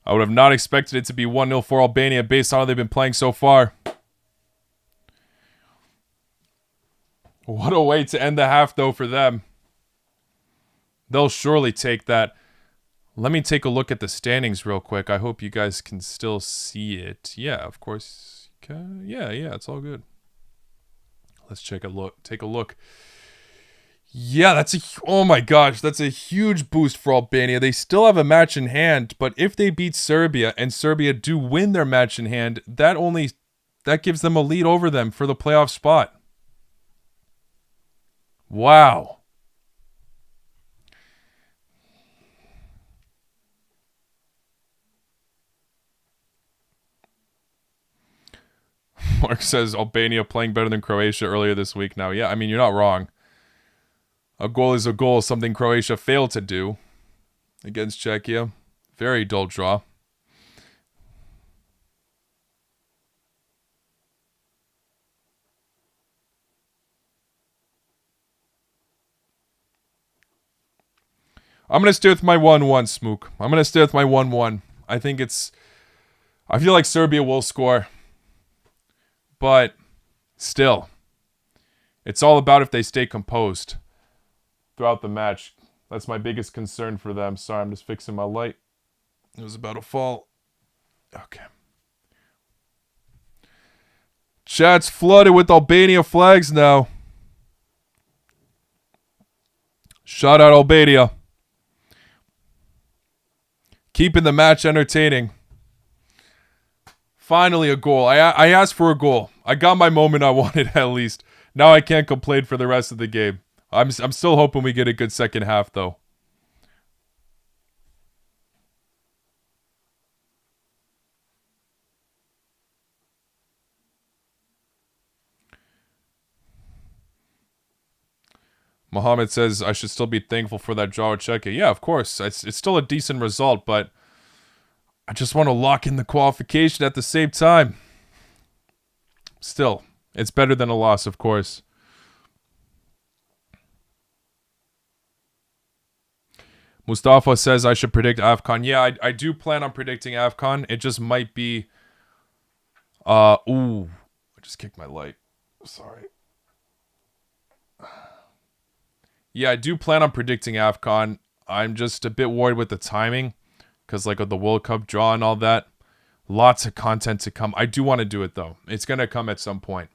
I would have not expected it to be 1-0 for Albania based on how they've been playing so far. What a way to end the half, though, for them. They'll surely take that. Let me take a look at the standings real quick. I hope you guys can still see it. Yeah, of course. Yeah, it's all good. Let's take a look. Yeah, oh my gosh, that's a huge boost for Albania. They still have a match in hand, but if they beat Serbia and Serbia do win their match in hand, that gives them a lead over them for the playoff spot. Wow. Mark says Albania playing better than Croatia earlier this week now. Yeah, I mean, you're not wrong. A goal is a goal, something Croatia failed to do against Czechia. Very dull draw. I'm going to stay with my 1-1, Smook. I'm going to stay with my 1-1. I feel like Serbia will score. But still, it's all about if they stay composed throughout the match. That's my biggest concern for them. Sorry, I'm just fixing my light. It was about to fall. Okay. Chat's flooded with Albania flags now. Shout out Albania. Keeping the match entertaining. Finally a goal. I asked for a goal. I got my moment I wanted at least. Now I can't complain for the rest of the game. I'm still hoping we get a good second half, though. Mohammed says I should still be thankful for that draw with Czechia. Yeah, of course. It's still a decent result, but I just want to lock in the qualification at the same time. Still, it's better than a loss, of course. Mustafa says I should predict AFCON. Yeah, I do plan on predicting AFCON. It just might be... I just kicked my light. Sorry. Yeah, I do plan on predicting AFCON. I'm just a bit worried with the timing. Because of the World Cup draw and all that. Lots of content to come. I do want to do it, though. It's going to come at some point.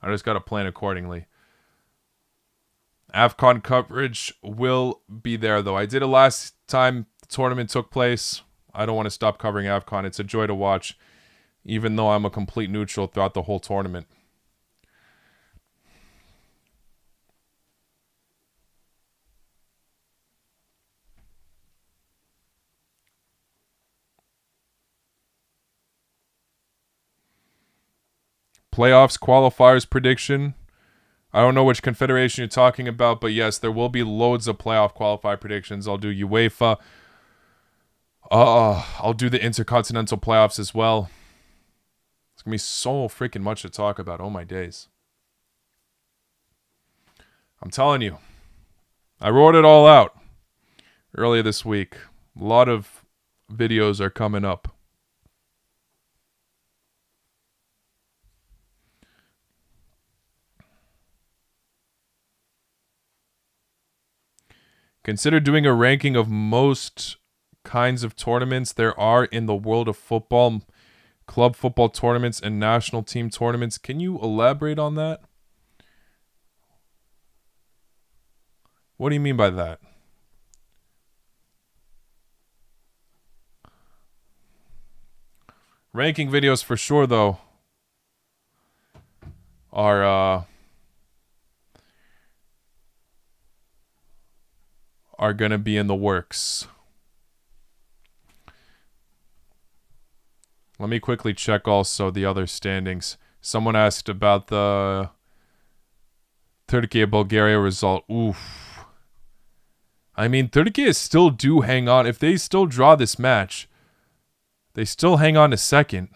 I just got to plan accordingly. AFCON coverage will be there, though. I did it last time the tournament took place. I don't want to stop covering AFCON. It's a joy to watch, even though I'm a complete neutral throughout the whole tournament. Playoffs, qualifiers prediction. I don't know which confederation you're talking about, but yes, there will be loads of playoff qualifier predictions. I'll do UEFA. I'll do the intercontinental playoffs as well. It's going to be so freaking much to talk about. Oh my days. I'm telling you. I wrote it all out earlier this week. A lot of videos are coming up. Consider doing a ranking of most kinds of tournaments there are in the world of football, club football tournaments and national team tournaments. Can you elaborate on that? What do you mean by that? Ranking videos for sure, though, are going to be in the works. Let me quickly check also the other standings. Someone asked about the Turkey-Bulgaria result. Oof. I mean, Turkey still do hang on. If they still draw this match, they still hang on to second.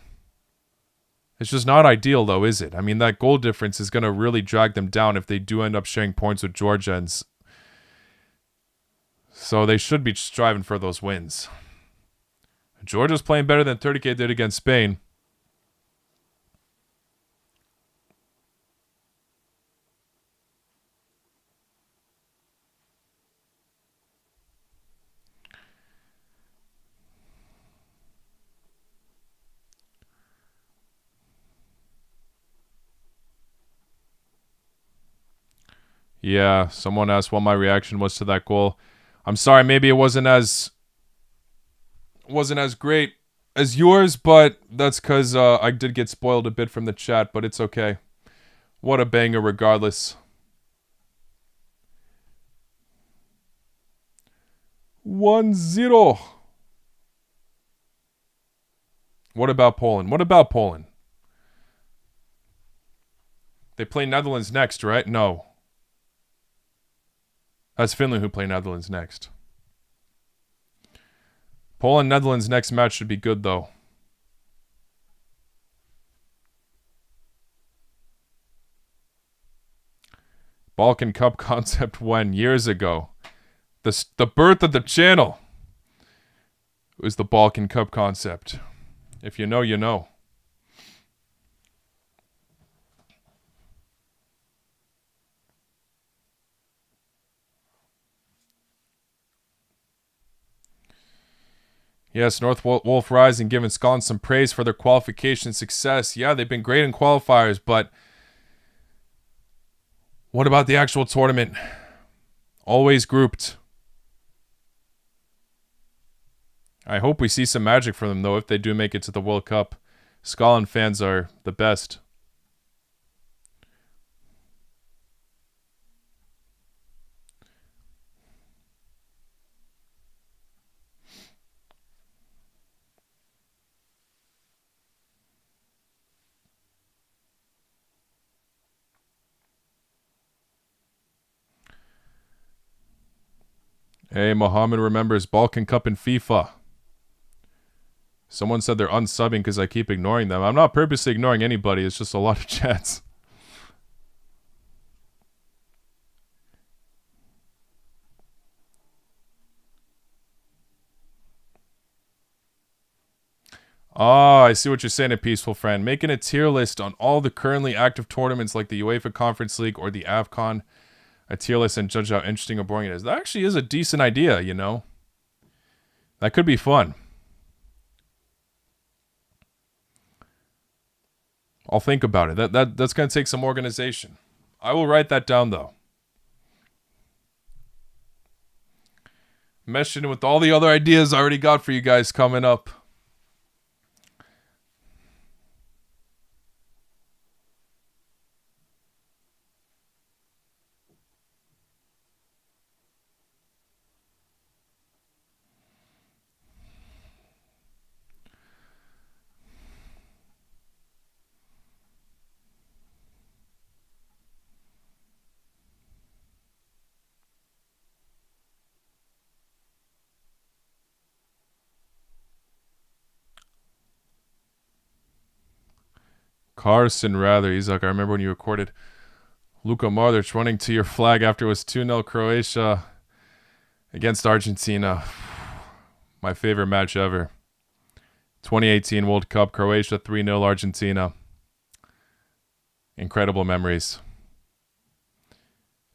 It's just not ideal, though, is it? I mean, that goal difference is going to really drag them down if they do end up sharing points with Georgia. So they should be striving for those wins. Georgia's playing better than Turkey did against Spain. Yeah, someone asked what my reaction was to that goal. I'm sorry, maybe it wasn't as great as yours, but that's because I did get spoiled a bit from the chat, but it's okay. What a banger regardless. 1-0. What about Poland? What about Poland? They play Netherlands next, right? No. That's Finland who play Netherlands next. Poland-Netherlands next match should be good, though. Balkan Cup concept when? Years ago. The birth of the channel was the Balkan Cup concept. If you know, you know. Yes, North Wolf Rising giving Scotland some praise for their qualification success. Yeah, they've been great in qualifiers, but what about the actual tournament? Always grouped. I hope we see some magic from them, though, if they do make it to the World Cup. Scotland fans are the best. Hey, Mohammed remembers Balkan Cup in FIFA. Someone said they're unsubbing because I keep ignoring them. I'm not purposely ignoring anybody. It's just a lot of chats. Ah, I see what you're saying, a peaceful friend. Making a tier list on all the currently active tournaments like the UEFA Conference League or the AFCON. A tier list and judge how interesting or boring it is. That actually is a decent idea, you know. That could be fun. I'll think about it. That's going to take some organization. I will write that down, though. meshing with all the other ideas I already got for you guys coming up. Carson Rather, he's like, I remember when you recorded Luka Modric running to your flag after it was 2-0 Croatia against Argentina. My favorite match ever. 2018 World Cup, Croatia 3-0 Argentina. Incredible memories.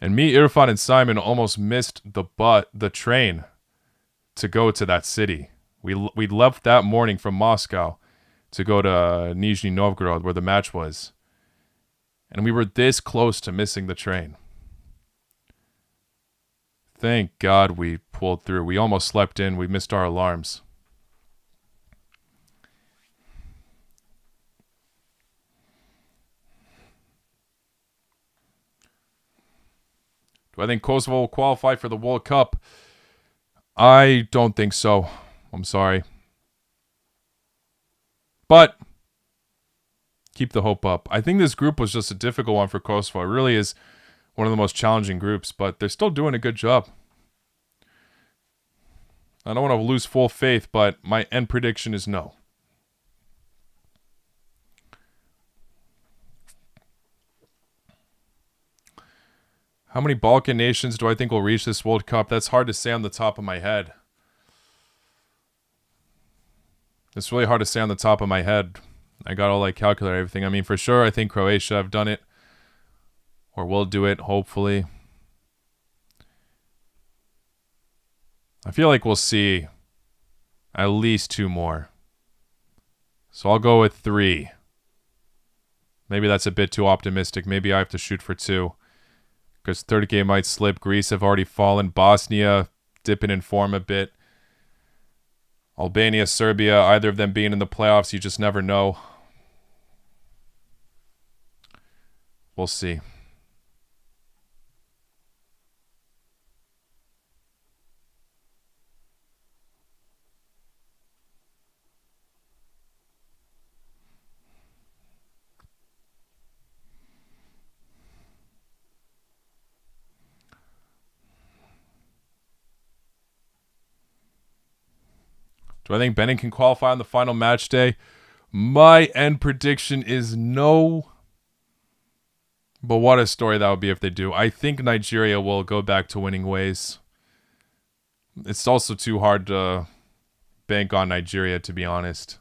And me, Irfan, and Simon almost missed the train to go to that city. We left that morning from Moscow to go to Nizhny Novgorod, where the match was. And we were this close to missing the train. Thank God we pulled through. We almost slept in. We missed our alarms. Do I think Kosovo will qualify for the World Cup? I don't think so. I'm sorry. But keep the hope up. I think this group was just a difficult one for Kosovo. It really is one of the most challenging groups, but they're still doing a good job. I don't want to lose full faith, but my end prediction is no. How many Balkan nations do I think will reach this World Cup? That's hard to say on the top of my head. It's really hard to say on the top of my head. I got to calculate everything. I mean, for sure, I think Croatia have done it. Or will do it, hopefully. I feel like we'll see at least 2 more. So I'll go with 3. Maybe that's a bit too optimistic. Maybe I have to shoot for 2. Because Turkey might slip. Greece have already fallen. Bosnia dipping in form a bit. Albania, Serbia, either of them being in the playoffs, you just never know. We'll see. Do I think Benin can qualify on the final match day? My end prediction is no. But what a story that would be if they do. I think Nigeria will go back to winning ways. It's also too hard to bank on Nigeria, to be honest.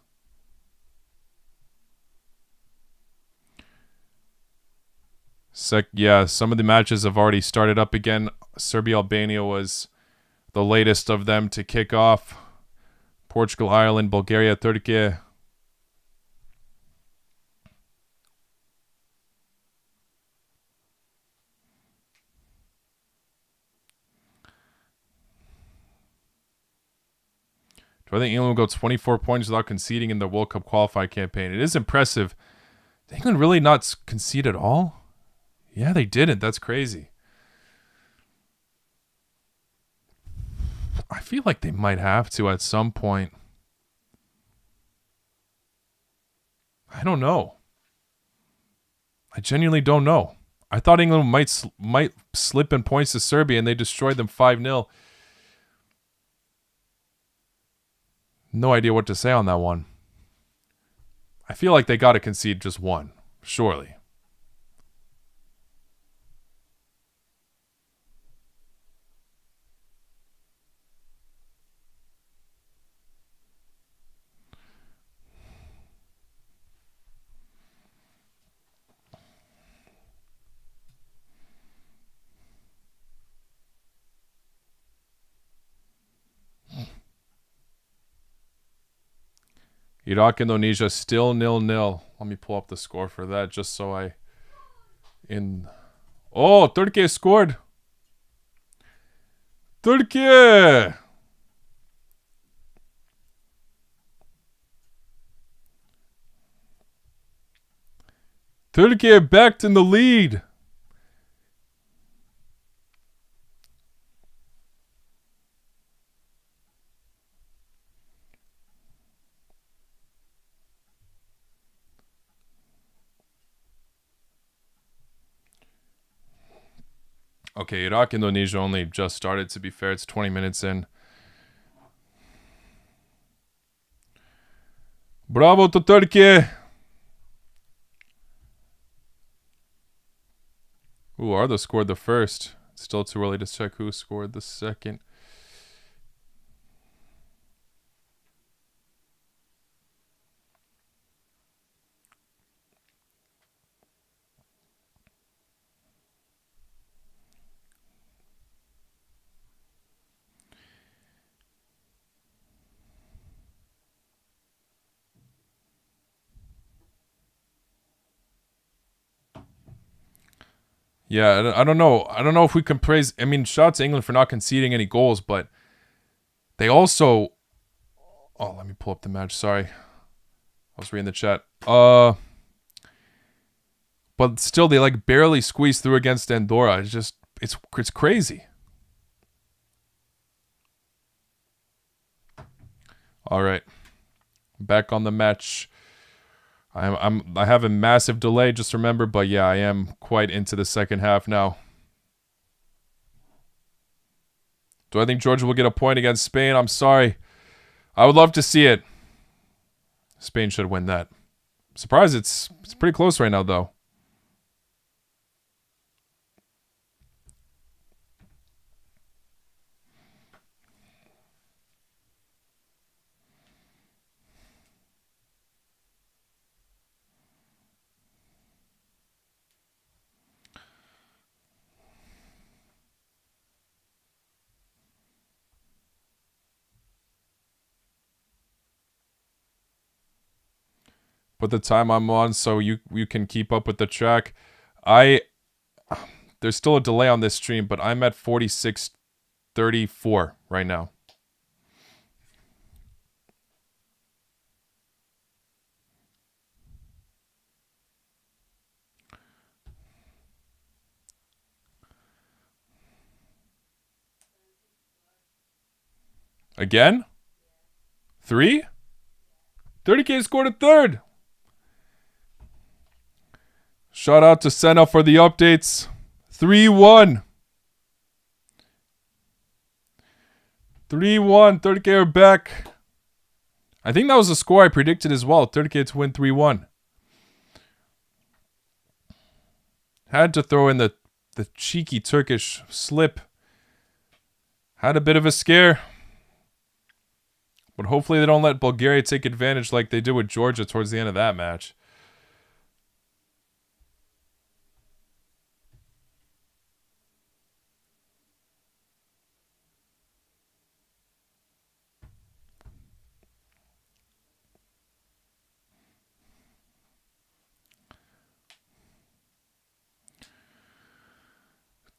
Yeah, some of the matches have already started up again. Serbia, Albania was the latest of them to kick off. Portugal, Ireland, Bulgaria, Turkey. Do I think England will go 24 points without conceding in the World Cup qualifying campaign? It is impressive. Did England really not concede at all? Yeah, they didn't. That's crazy. I feel like they might have to at some point. I don't know. I genuinely don't know. I thought England might slip in points to Serbia and they destroyed them 5-0. No idea what to say on that one. I feel like they got to concede just 1, surely. Iraq, Indonesia, still 0-0. Let me pull up the score for that just so I... Oh, Turkey scored. Turkey! Turkey are back in the lead. Okay, Iraq, Indonesia only just started, to be fair. It's 20 minutes in. Bravo to Turkey. Ooh, Arda scored the first. Still too early to check who scored the second. Yeah, I don't know. I don't know if we can praise. I mean, shout out to England for not conceding any goals, but they also. Oh, let me pull up the match. Sorry, I was reading the chat. But still, they like barely squeezed through against Andorra. It's crazy. All right, back on the match. I have a massive delay, just remember, but yeah, I am quite into the second half now. Do I think Georgia will get a point against Spain? I'm sorry. I would love to see it. Spain should win that. I'm surprised it's pretty close right now, though. Put the time I'm on so you can keep up with the track. There's still a delay on this stream, but I'm at 46:34 right now. Again? 3? 30K scored a third. Shout out to Senna for the updates. 3-1. 3-1. 30K are back. I think that was the score I predicted as well. 30K to win 3-1. Had to throw in the cheeky Turkish slip. Had a bit of a scare. But hopefully they don't let Bulgaria take advantage like they did with Georgia towards the end of that match.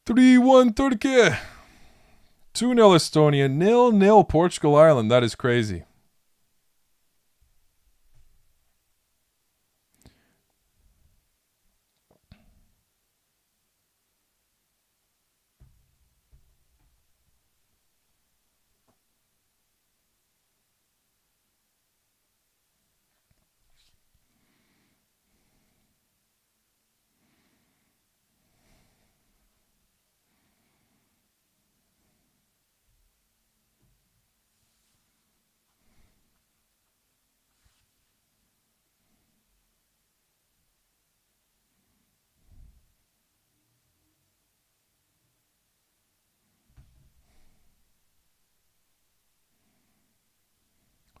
Three-one Turkey. 2-0 Estonia. 0-0 Portugal Ireland. That is crazy.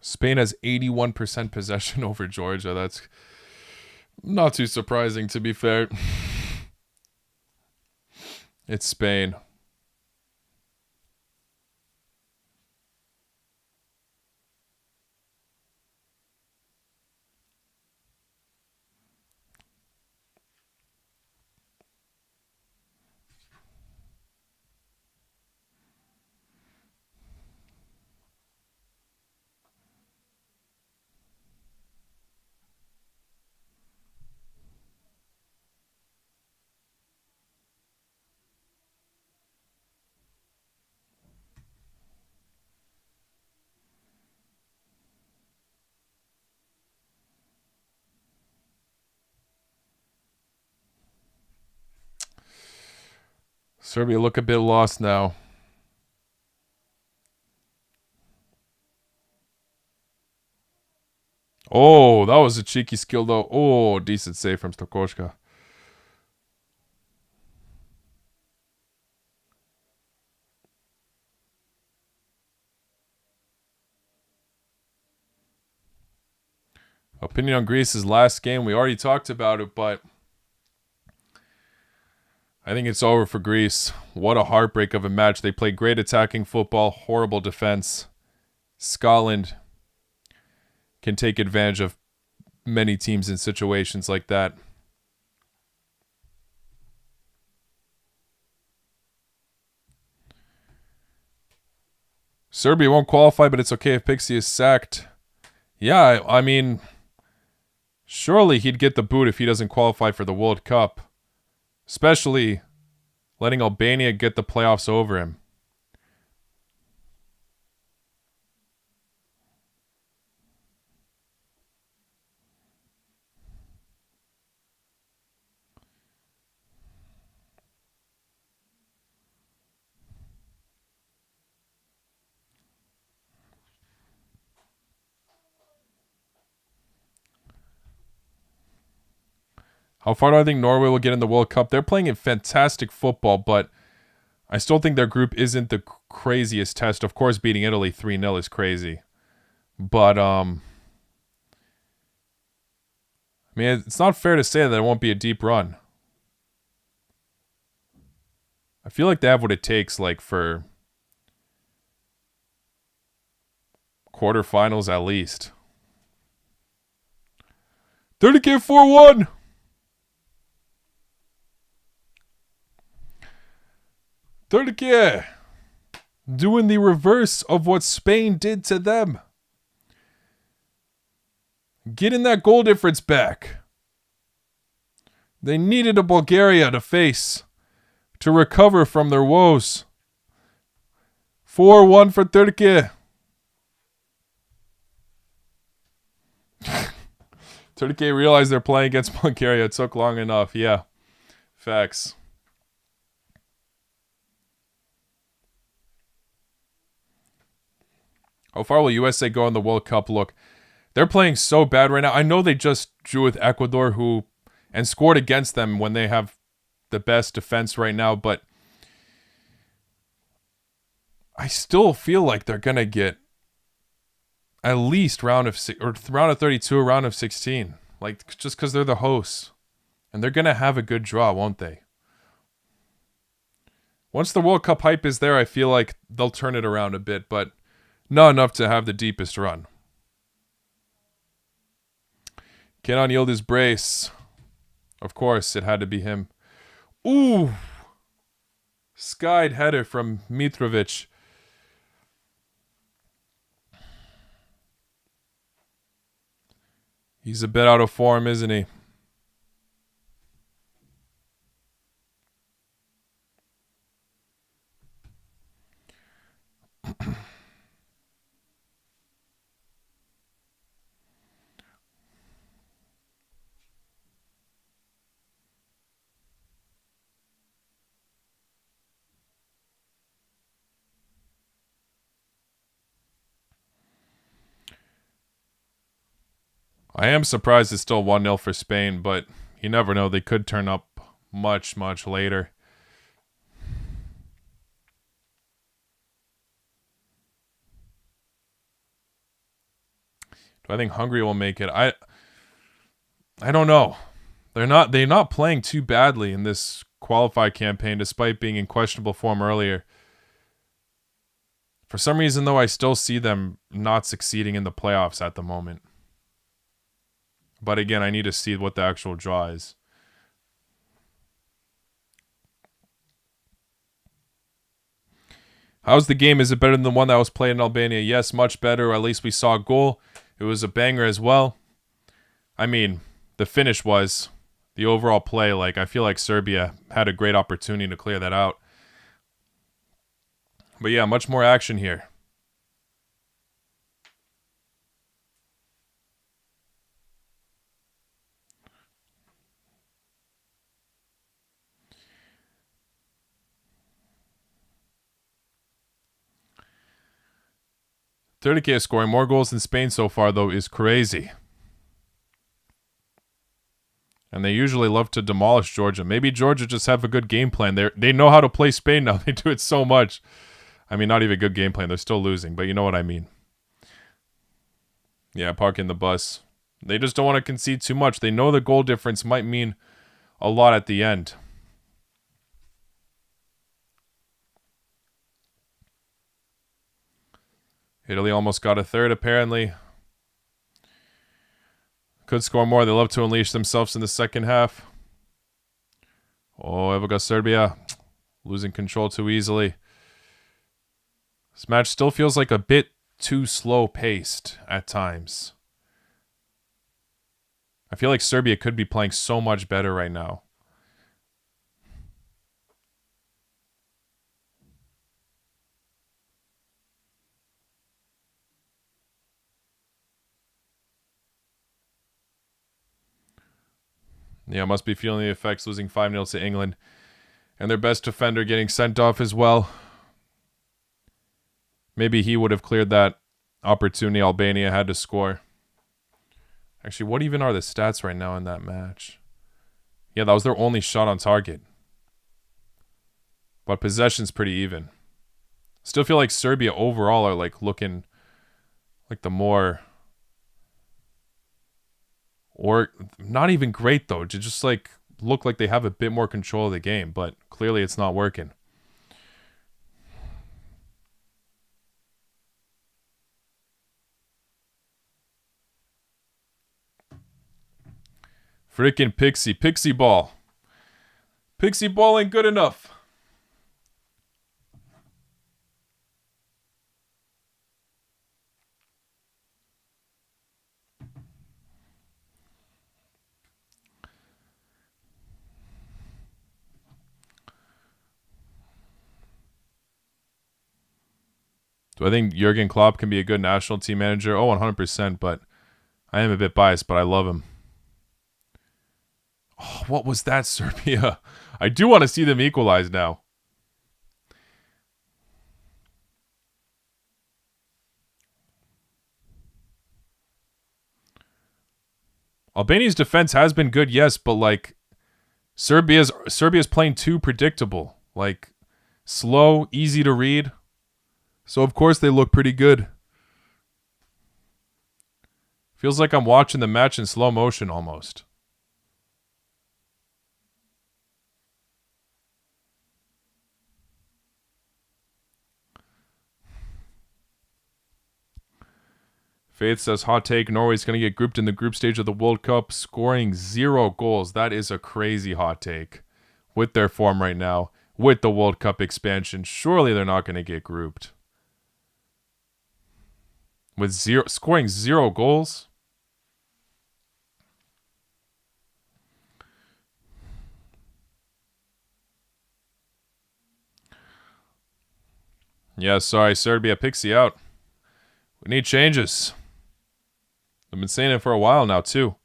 Spain has 81% possession over Georgia. That's not too surprising, to be fair. It's Spain. Serbia look a bit lost now. Oh, that was a cheeky skill though. Oh, decent save from Stokoška. Opinion on Greece's last game. We already talked about it, but I think it's over for Greece. What a heartbreak of a match. They played great attacking football, horrible defense. Scotland can take advantage of many teams in situations like that. Serbia won't qualify, but it's okay if Pixie is sacked. Yeah, I mean, surely he'd get the boot if he doesn't qualify for the World Cup. Especially letting Albania get the playoffs over him. How far do I think Norway will get in the World Cup? They're playing in fantastic football, but I still think their group isn't the craziest test. Of course, beating Italy 3-0 is crazy. But, I mean, it's not fair to say that it won't be a deep run. I feel like they have what it takes, like, for quarterfinals at least. 30K 4-1! Turkey doing the reverse of what Spain did to them. Getting that goal difference back. They needed a Bulgaria to face to recover from their woes. 4-1 for Turkey. Turkey realized they're playing against Bulgaria. It took long enough. Yeah. Facts. How far will USA go in the World Cup? Look, they're playing so bad right now. I know they just drew with Ecuador and scored against them when they have the best defense right now, but I still feel like they're going to get at least round of 32 or round of 16. Like, just because they're the hosts. And they're going to have a good draw, won't they? Once the World Cup hype is there, I feel like they'll turn it around a bit, but not enough to have the deepest run. Cannot yield his brace. Of course, it had to be him. Ooh! Skied header from Mitrovic. He's a bit out of form, isn't he? I am surprised it's still 1-0 for Spain, but you never know. They could turn up much, much later. Do I think Hungary will make it? I don't know. They're not playing too badly in this qualify campaign, despite being in questionable form earlier. For some reason, though, I still see them not succeeding in the playoffs at the moment. But again, I need to see what the actual draw is. How's the game? Is it better than the one that was played in Albania? Yes, much better. At least we saw a goal. It was a banger as well. I mean, the finish was. The overall play, like, I feel like Serbia had a great opportunity to clear that out. But yeah, much more action here. 30K is scoring more goals than Spain so far, though, is crazy. And they usually love to demolish Georgia. Maybe Georgia just have a good game plan. They know how to play Spain now. They do it so much. I mean, not even a good game plan. They're still losing, but you know what I mean. Yeah, parking the bus. They just don't want to concede too much. They know the goal difference might mean a lot at the end. Italy almost got a third, apparently. Could score more. They love to unleash themselves in the second half. Oh, ever got Serbia. Losing control too easily. This match still feels like a bit too slow-paced at times. I feel like Serbia could be playing so much better right now. Yeah, must be feeling the effects, losing 5-0 to England. And their best defender getting sent off as well. Maybe he would have cleared that opportunity Albania had to score. Actually, what even are the stats right now in that match? Yeah, that was their only shot on target. But possession's pretty even. Still feel like Serbia overall are like looking like the more... Or not even great, though. To just like look like they have a bit more control of the game. But clearly it's not working. Freaking Pixie. Pixie ball. Pixie ball ain't good enough. Do I think Jurgen Klopp can be a good national team manager? Oh, 100%, but I am a bit biased, but I love him. Oh, what was that, Serbia? I do want to see them equalize now. Albania's defense has been good, yes, but like Serbia's playing too predictable. Like slow, easy to read. So of course they look pretty good. Feels like I'm watching the match in slow motion almost. Faith says, hot take, Norway's going to get grouped in the group stage of the World Cup, scoring 0 goals. That is a crazy hot take. With their form right now, with the World Cup expansion, surely they're not going to get grouped. With scoring 0 goals? Yeah, sorry, Serbia, Pixie out. We need changes. I've been saying it for a while now, too.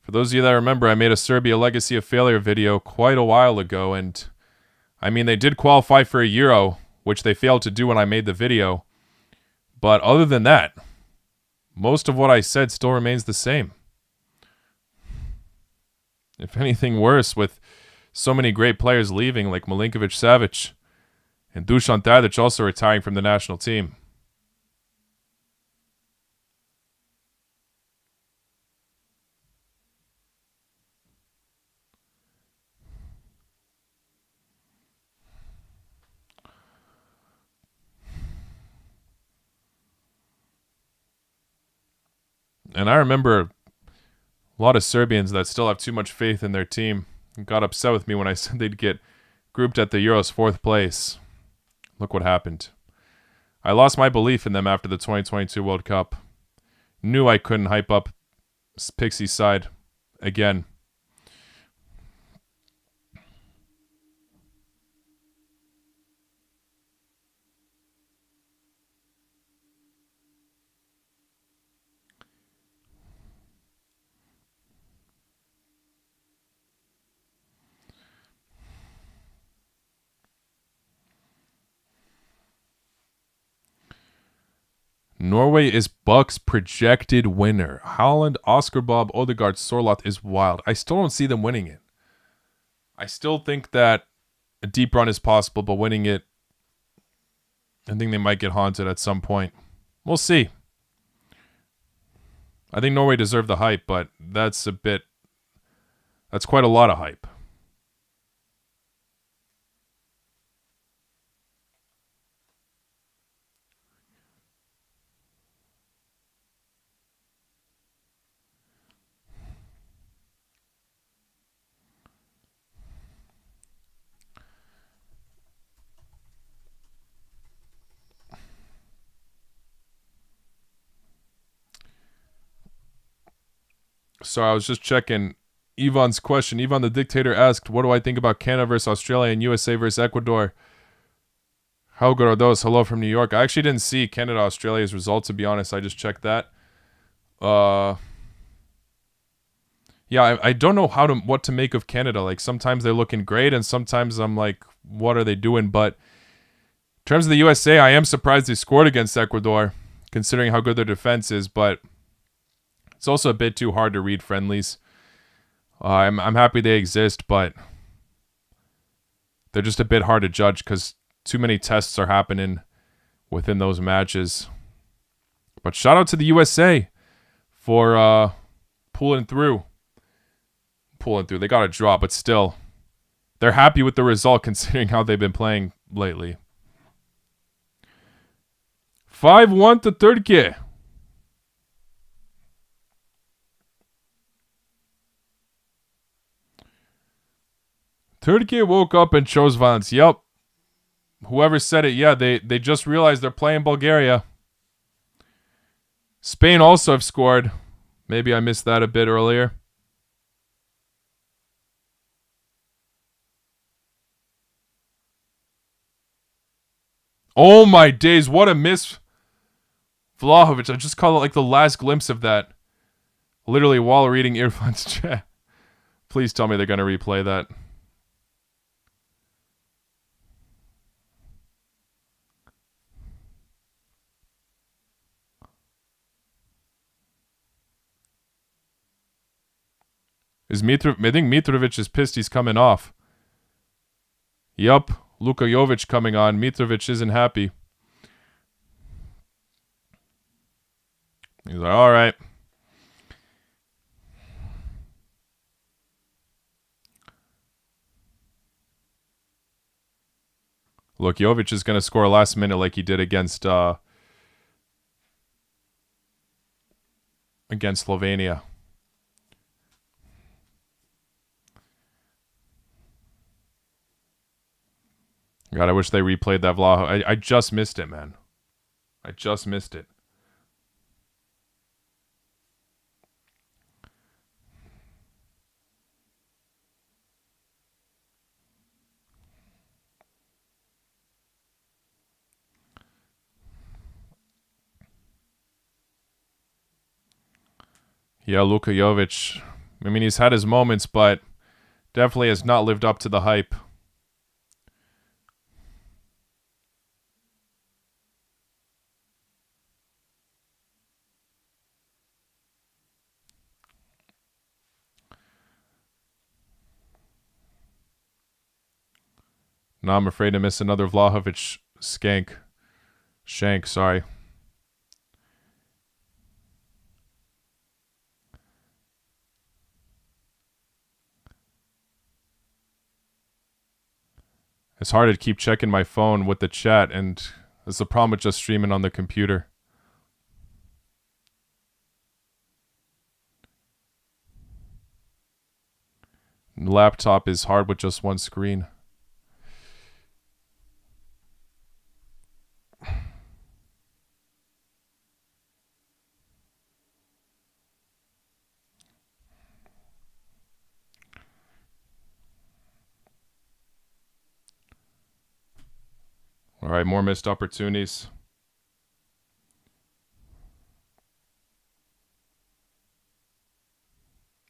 For those of you that remember, I made a Serbia Legacy of Failure video quite a while ago, and I mean, they did qualify for a Euro, which they failed to do when I made the video. But other than that, most of what I said still remains the same. If anything worse, with so many great players leaving, like Milinkovic-Savic and Dusan Tadic also retiring from the national team. And I remember a lot of Serbians that still have too much faith in their team got upset with me when I said they'd get grouped at the Euros 4th place. Look what happened. I lost my belief in them after the 2022 World Cup. Knew I couldn't hype up Pixie's side again. Norway is Bucks' projected winner. Haaland, Oscar Bob, Odegaard, Sorloth is wild. I still don't see them winning it. I still think that a deep run is possible, but winning it, I think they might get haunted at some point. We'll see. I think Norway deserved the hype, but that's quite a lot of hype. So I was just checking Ivan's question. Ivan the Dictator asked, what do I think about Canada versus Australia and USA versus Ecuador? How good are those? Hello from New York. I actually didn't see Canada-Australia's results, to be honest. I just checked that. Yeah, I don't know what to make of Canada. Like, sometimes they're looking great, and sometimes I'm like, what are they doing? But in terms of the USA, I am surprised they scored against Ecuador, considering how good their defense is, but it's also a bit too hard to read friendlies. I'm happy they exist, but they're just a bit hard to judge because too many tests are happening within those matches. But shout out to the USA for pulling through. They got a draw, but still, they're happy with the result considering how they've been playing lately. 5-1 to Turkey. Turkey woke up and chose violence. Yep. Whoever said it, yeah, they just realized they're playing Bulgaria. Spain also have scored. Maybe I missed that a bit earlier. Oh my days, what a miss. Vlahovic, I just call it like the last glimpse of that. Literally while reading earphones chat. Please tell me they're going to replay that. I think Mitrovic is pissed he's coming off. Yup, Luka Jovic coming on. Mitrovic isn't happy. He's like, all right. Look, Jovic is going to score last minute like he did against Slovenia. God, I wish they replayed that Vlaho. I just missed it, man. I just missed it. Yeah, Luka Jovic. I mean, he's had his moments, but definitely has not lived up to the hype. Now I'm afraid to miss another Vlahovic shank, sorry. It's hard to keep checking my phone with the chat, and it's the problem with just streaming on the computer. Laptop is hard with just one screen. All right, more missed opportunities.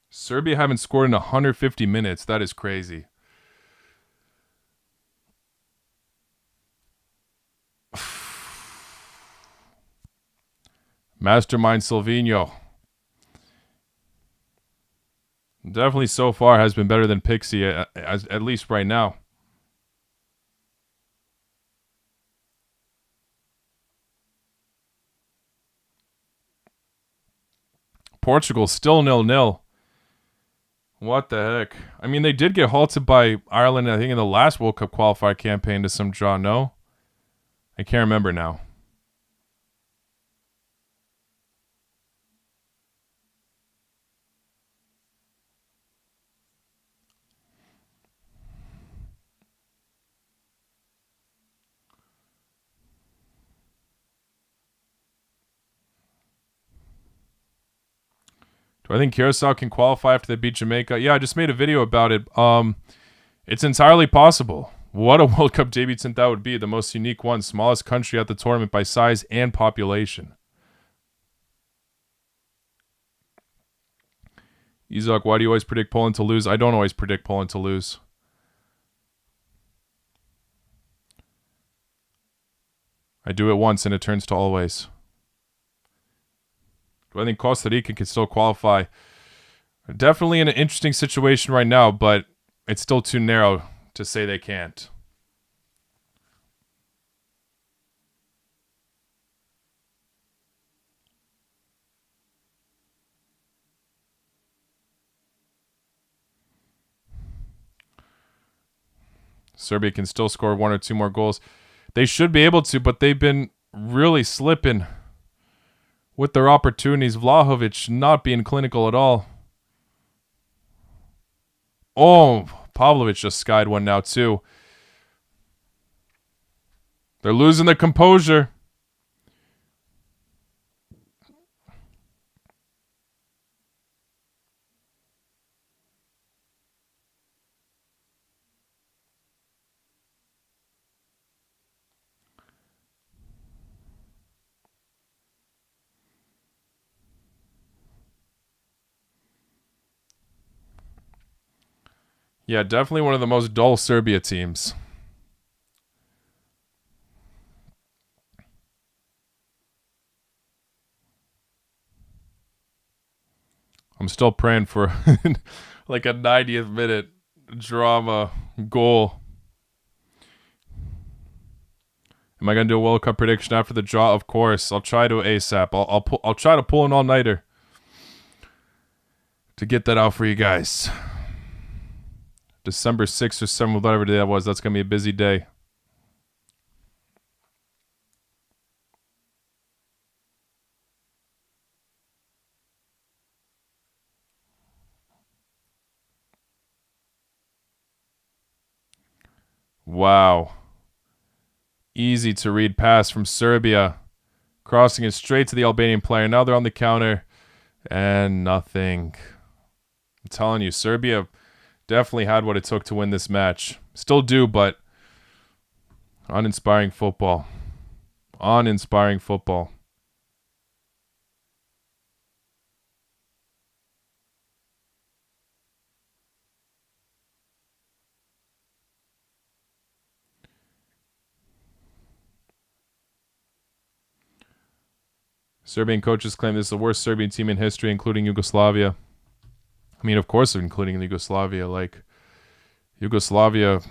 Serbia haven't scored in 150 minutes. That is crazy. Mastermind Silvino. Definitely so far has been better than Pixie, at least right now. Portugal still 0-0. What the heck? I mean, they did get halted by Ireland, I think, in the last World Cup qualifier campaign to some draw, no? I can't remember now. Do I think Curacao can qualify after they beat Jamaica? Yeah, I just made a video about it. It's entirely possible. What a World Cup debutant that would be. The most unique one. Smallest country at the tournament by size and population. Izak, why do you always predict Poland to lose? I don't always predict Poland to lose. I do it once and it turns to always. Do I think Costa Rica can still qualify? Definitely in an interesting situation right now, but it's still too narrow to say they can't. Serbia can still score 1 or 2 more goals. They should be able to, but they've been really slipping with their opportunities. Vlahovic not being clinical at all. Oh, Pavlovic just skied one now too. They're losing their composure. Yeah, definitely one of the most dull Serbia teams. I'm still praying for like a 90th minute drama goal. Am I gonna do a World Cup prediction after the draw? Of course. I'll try to ASAP. I'll try to pull an all-nighter to get that out for you guys. December 6th or 7th, whatever day that was. That's gonna be a busy day. Wow. Easy to read pass from Serbia. Crossing it straight to the Albanian player. Now they're on the counter. And nothing. I'm telling you, Serbia definitely had what it took to win this match. Still do, but uninspiring football. Uninspiring football. Serbian coaches claim this is the worst Serbian team in history, including Yugoslavia. I mean, of course, including Yugoslavia. Like, Yugoslavia,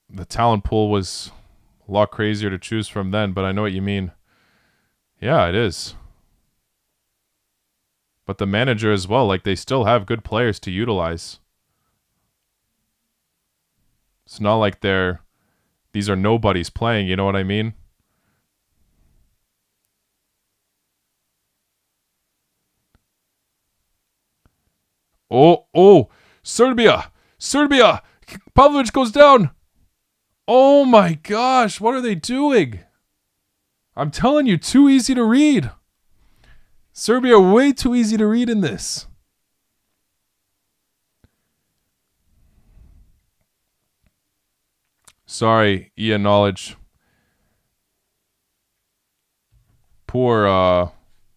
the talent pool was a lot crazier to choose from then, but I know what you mean. Yeah, it is. But the manager as well, like, they still have good players to utilize. It's not like these are nobodies playing, you know what I mean? Oh, Serbia! Pavlovic goes down! Oh my gosh, what are they doing? I'm telling you, too easy to read. Serbia are way too easy to read in this. Sorry, Ian Knowledge. Poor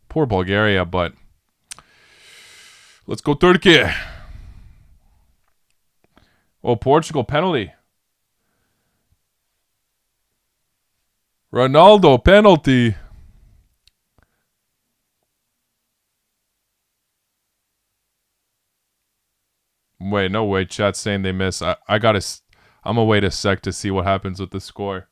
Bulgaria, but let's go Turkey. Oh, Portugal penalty. Ronaldo penalty. Wait, no way. Chat's saying they miss. I'm gonna wait a sec to see what happens with the score.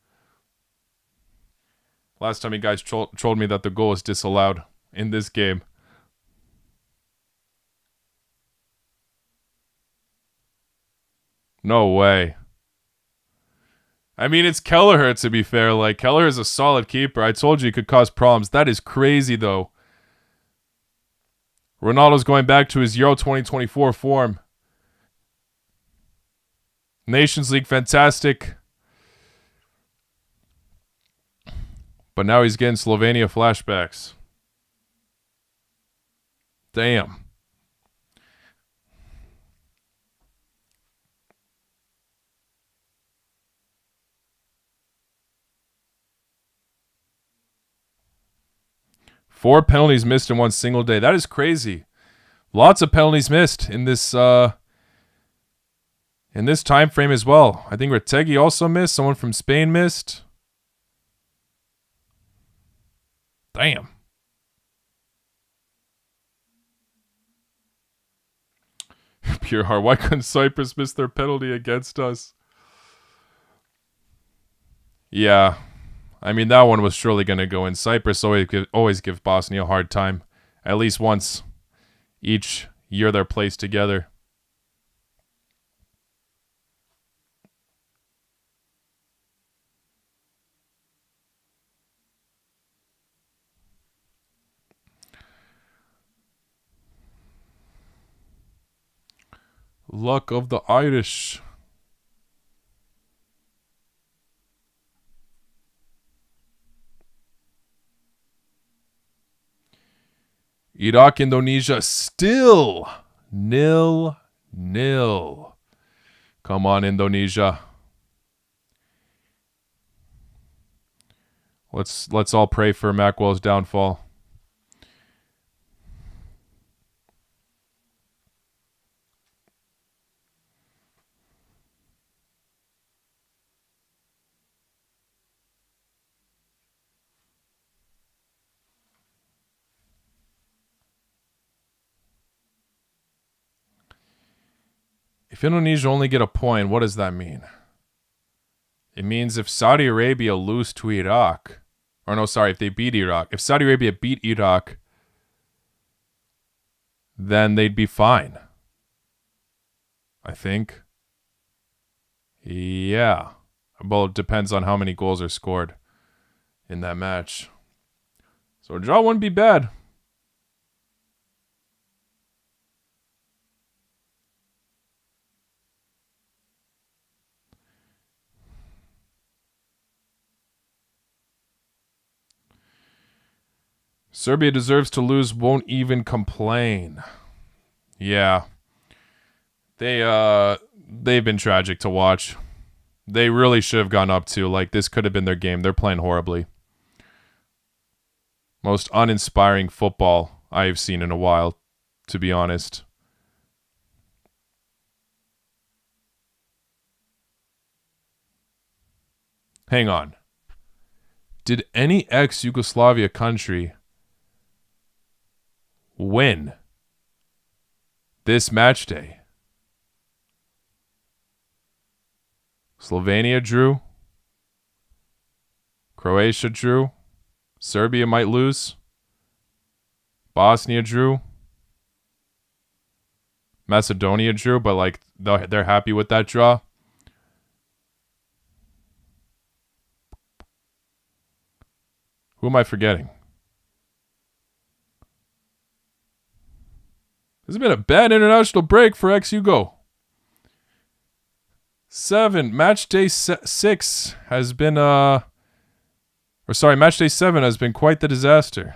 Last time you guys trolled me that the goal is disallowed in this game. No way. I mean, it's Kelleher, to be fair. Like, Kelleher is a solid keeper. I told you he could cause problems. That is crazy, though. Ronaldo's going back to his Euro 2024 form. Nations League, fantastic. But now he's getting Slovenia flashbacks. Damn. Four penalties missed in one single day. That is crazy. Lots of penalties missed in this time frame as well. I think Retegui also missed. Someone from Spain missed. Damn. Pure heart. Why couldn't Cyprus miss their penalty against us? Yeah. I mean, that one was surely going to go in. Cyprus always give Bosnia a hard time. At least once each year they're placed together. Luck of the Irish. Iraq, Indonesia, still 0-0. Come on, Indonesia. Let's all pray for Macwell's downfall. If Indonesia only get a point, what does that mean? It means if Saudi Arabia lose to Iraq, or no, sorry, if they beat Iraq, if Saudi Arabia beat Iraq, then they'd be fine. I think. Yeah. Well, it depends on how many goals are scored in that match. So a draw wouldn't be bad. Serbia deserves to lose, won't even complain. Yeah. They've been tragic to watch. They really should have gone up to. Like, this could have been their game. They're playing horribly. Most uninspiring football I've seen in a while, to be honest. Hang on. Did any ex-Yugoslavia country win this match day? Slovenia drew. Croatia drew. Serbia might lose. Bosnia drew. Macedonia drew, but like they're happy with that draw. Who am I forgetting? This has been a bad international break for ex-Yugo. 7. Match day 6 has been match day 7 has been quite the disaster.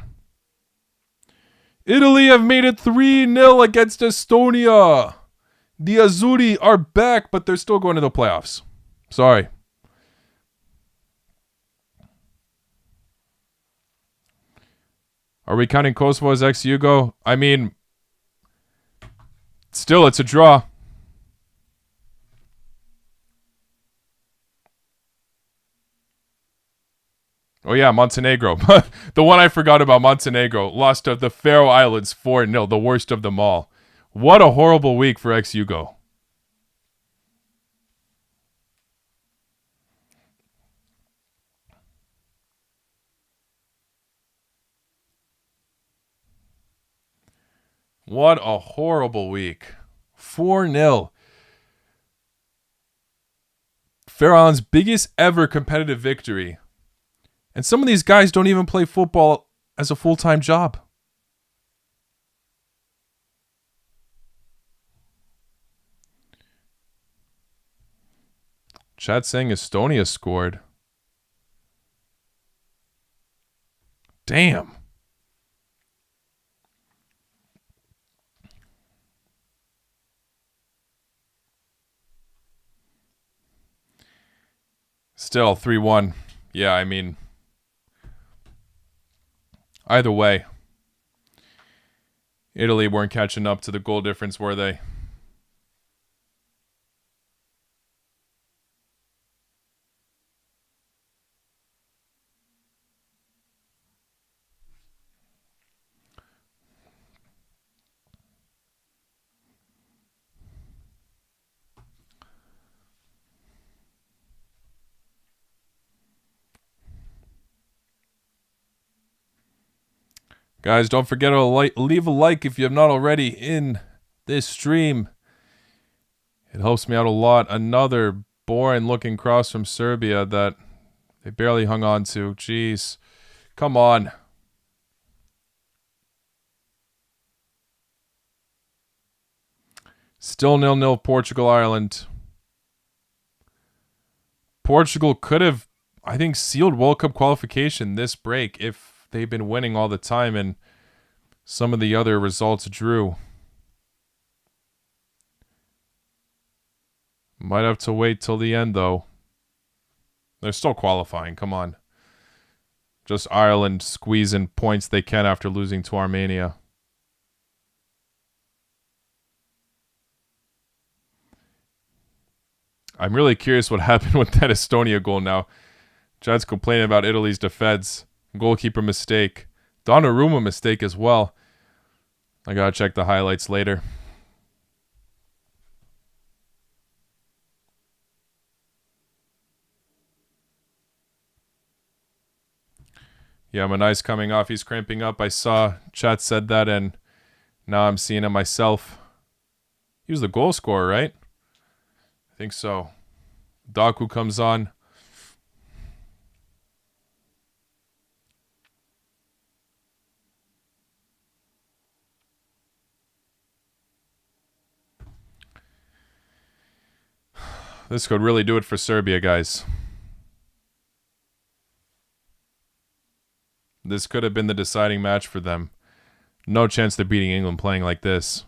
Italy have made it 3-0 against Estonia. The Azzurri are back, but they're still going to the playoffs. Sorry. Are we counting Kosovo as ex-Yugo? I mean, still, it's a draw. Oh yeah, Montenegro. The one I forgot about, Montenegro. Lost to the Faroe Islands 4-0, the worst of them all. What a horrible week for ex-Yugo. What a horrible week. 4-0. Faroe Island's biggest ever competitive victory. And some of these guys don't even play football as a full-time job. Chat saying Estonia scored. Damn. Still 3-1. Yeah, I mean, either way, Italy weren't catching up to the goal difference, were they? Guys, don't forget to leave a like if you have not already in this stream. It helps me out a lot. Another boring looking cross from Serbia that they barely hung on to. Jeez. Come on. Still 0-0 Portugal-Ireland. Portugal could have, I think, sealed World Cup qualification this break if they've been winning all the time and some of the other results drew. Might have to wait till the end, though. They're still qualifying. Come on. Just Ireland squeezing points they can after losing to Armenia. I'm really curious what happened with that Estonia goal now. Chad's complaining about Italy's defense. Goalkeeper mistake. Donnarumma mistake as well. I gotta check the highlights later. Yeah, Manai's coming off. He's cramping up. I saw chat said that, and now I'm seeing it myself. He was the goal scorer, right? I think so. Daku comes on. This could really do it for Serbia, guys. This could have been the deciding match for them. No chance they're beating England playing like this.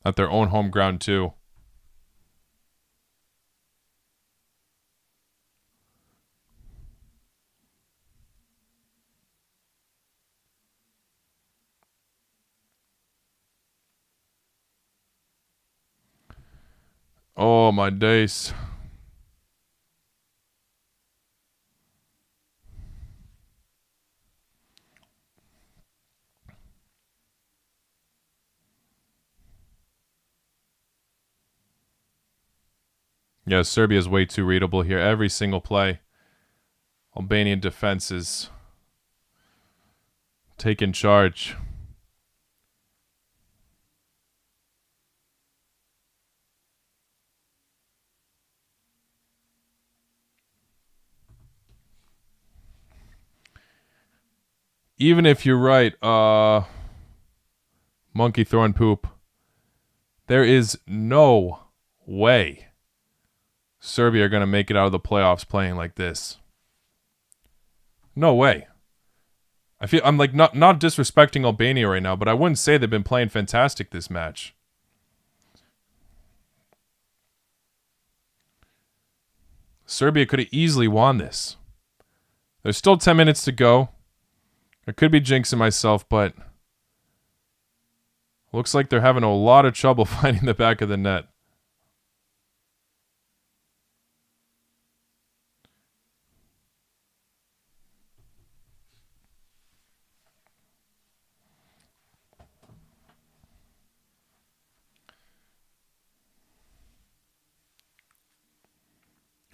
At their own home ground, too. Oh, my days. Yeah, Serbia is way too readable here. Every single play. Albanian defense is taking charge. Even if you're right, monkey throwing poop, there is no way Serbia are going to make it out of the playoffs playing like this. No way. I'm like not disrespecting Albania right now, but I wouldn't say they've been playing fantastic this match. Serbia could have easily won this. There's still 10 minutes to go. I could be jinxing myself, but looks like they're having a lot of trouble finding the back of the net.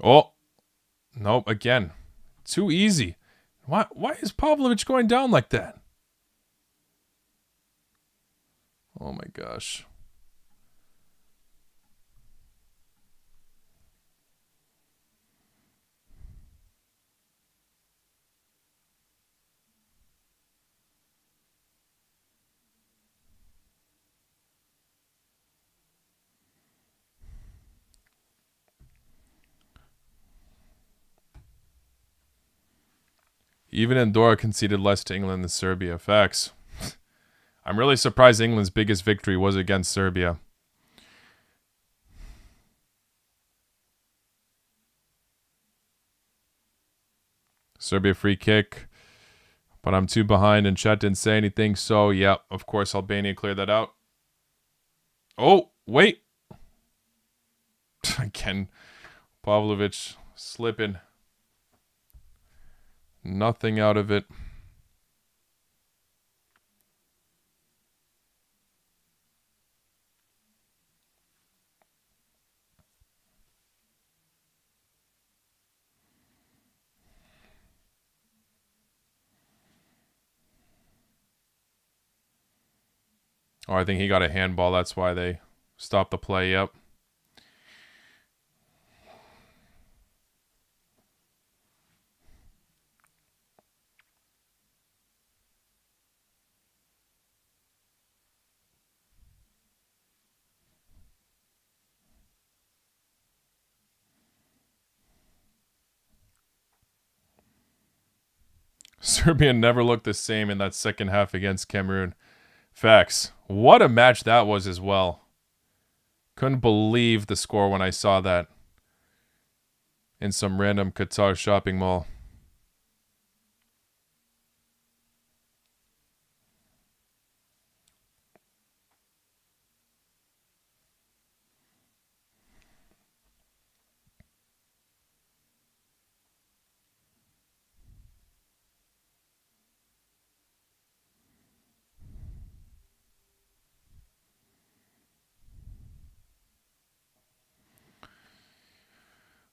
Oh, nope, again. Too easy. Why is Pavlovic going down like that? Oh my gosh. Even Andorra conceded less to England than Serbia. Facts. I'm really surprised England's biggest victory was against Serbia. Serbia free kick. But I'm too behind and chat didn't say anything. So, yeah, of course, Albania cleared that out. Oh, wait. Again, Pavlovic slipping. Nothing out of it. Oh, I think he got a handball. That's why they stopped the play. Yep. Serbia never looked the same in that second half against Cameroon. Facts. What a match that was as well. Couldn't believe the score when I saw that in some random Qatar shopping mall.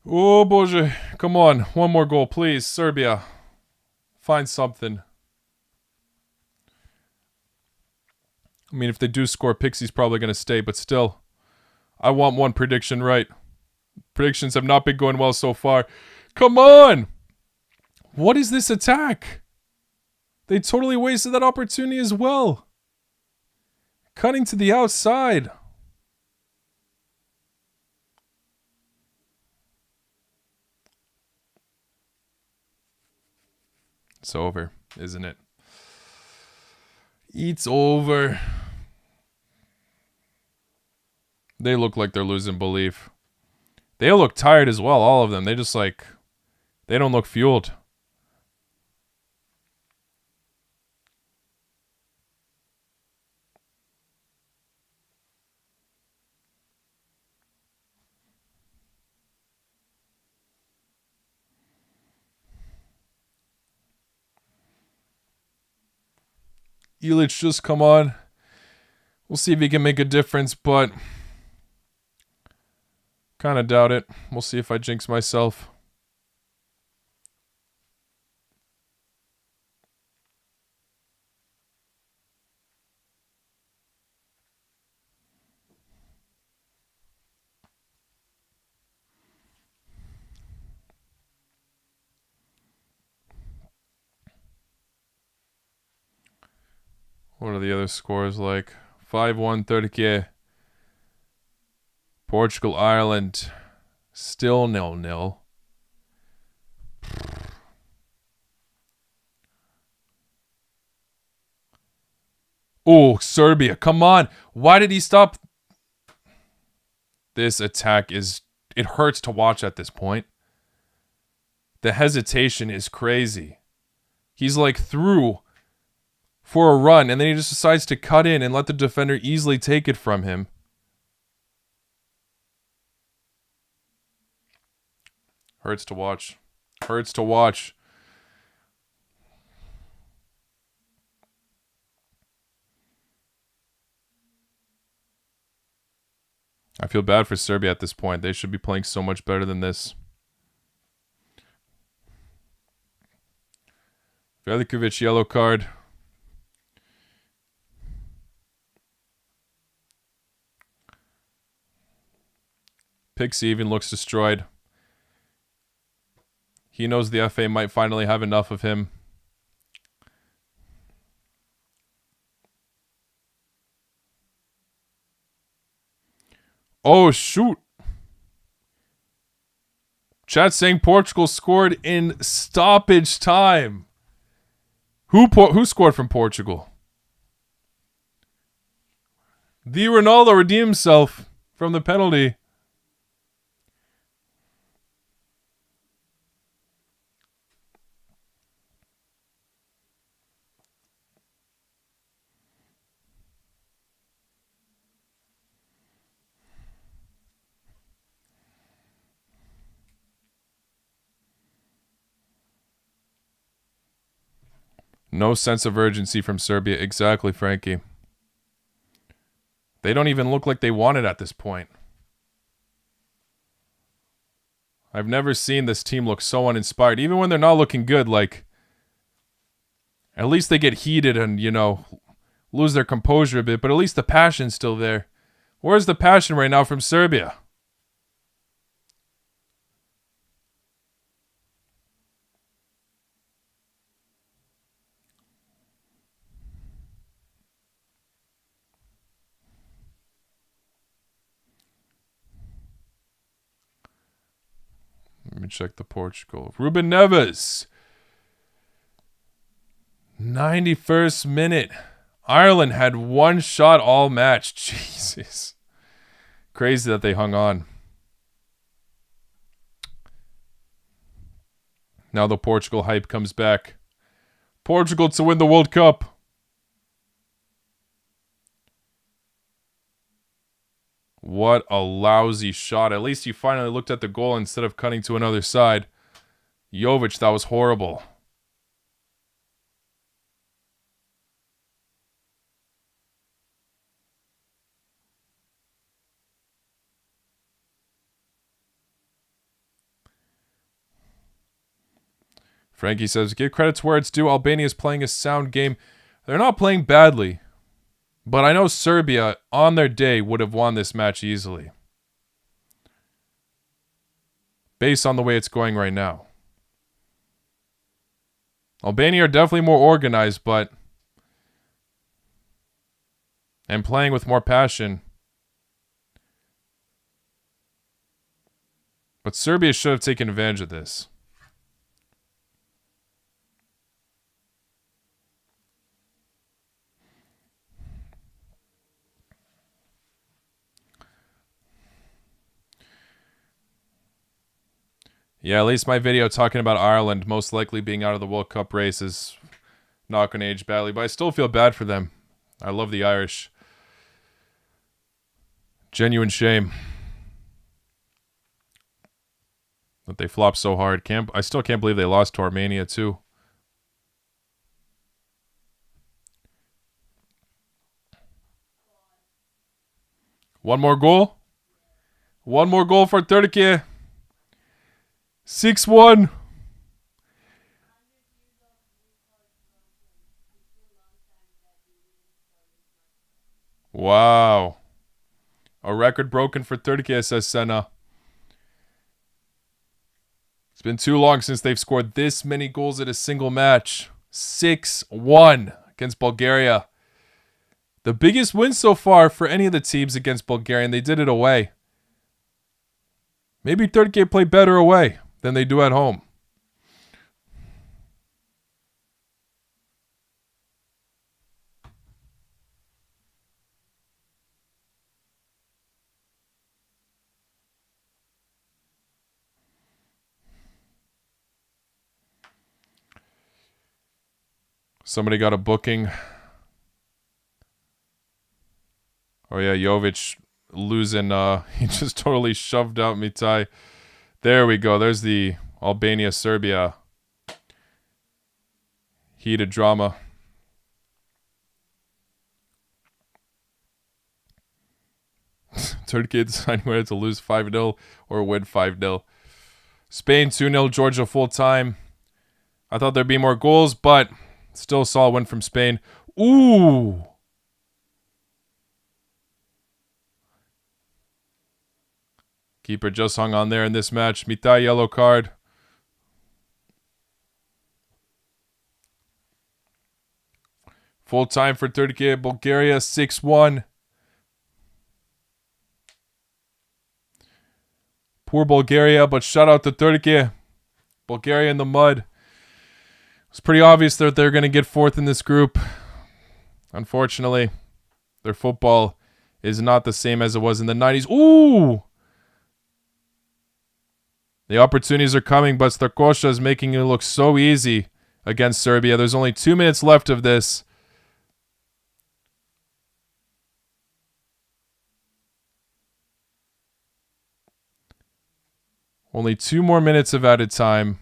Oh, Boże. Come on. One more goal, please. Serbia. Find something. I mean, if they do score, Pixie's probably going to stay, but still. I want one prediction right. Predictions have not been going well so far. Come on! What is this attack? They totally wasted that opportunity as well. Cutting to the outside. It's over, isn't it? It's over. They look like they're losing belief. They look tired as well, all of them. They just like, they don't look fueled. Ilic, just come on. We'll see if he can make a difference, but kind of doubt it. We'll see if I jinx myself. What are the other scores like? 5-1 Turkey. Portugal, Ireland. Still 0-0. Oh, Serbia. Come on. Why did he stop? This attack is... It hurts to watch at this point. The hesitation is crazy. He's like through for a run, and then he just decides to cut in and let the defender easily take it from him. Hurts to watch. Hurts to watch. I feel bad for Serbia at this point. They should be playing so much better than this. Velikovic, yellow card. Pixie even looks destroyed. He knows the FA might finally have enough of him. Oh, shoot. Chat saying Portugal scored in stoppage time. Who scored from Portugal? The Ronaldo redeemed himself from the penalty. No sense of urgency from Serbia. Exactly, Frankie. They don't even look like they want it at this point. I've never seen this team look so uninspired. Even when they're not looking good, like, at least they get heated and, you know, lose their composure a bit, but at least the passion's still there. Where's the passion right now from Serbia? Let me check the Portugal. Ruben Neves. 91st minute. Ireland had one shot all match. Jesus. Crazy that they hung on. Now the Portugal hype comes back. Portugal to win the World Cup. What a lousy shot. At least he finally looked at the goal instead of cutting to another side. Jovic, that was horrible. Frankie says, give credit where it's due. Albania is playing a sound game. They're not playing badly. But I know Serbia, on their day, would have won this match easily. Based on the way it's going right now. Albania are definitely more organized, but... and playing with more passion. But Serbia should have taken advantage of this. Yeah, at least my video talking about Ireland most likely being out of the World Cup race is not going to age badly. But I still feel bad for them. I love the Irish. Genuine shame that they flopped so hard. I still can't believe they lost to Armenia too. One more goal. One more goal for Turkey. 6-1. Wow. A record broken for Turkey, says Senna. It's been too long since they've scored this many goals in a single match. 6-1 against Bulgaria. The biggest win so far for any of the teams against Bulgaria, and they did it away. Maybe Turkey play better away than they do at home. Somebody got a booking. Oh yeah, Jovic losing. He just totally shoved out Mitai. There we go. There's the Albania-Serbia heated drama. Turkey deciding whether to lose 5-0 or win 5-0. Spain 2-0, Georgia full time. I thought there'd be more goals, but still saw a win from Spain. Ooh! Keeper just hung on there in this match. Mita yellow card. Full time for Turkey, Bulgaria 6-1. Poor Bulgaria, but shout out to Turkey. Bulgaria in the mud. It's pretty obvious that they're going to get fourth in this group. Unfortunately, their football is not the same as it was in the 90s. Ooh! The opportunities are coming, but Starkosha is making it look so easy against Serbia. There's only 2 minutes left of this. Only 2 more minutes of added time.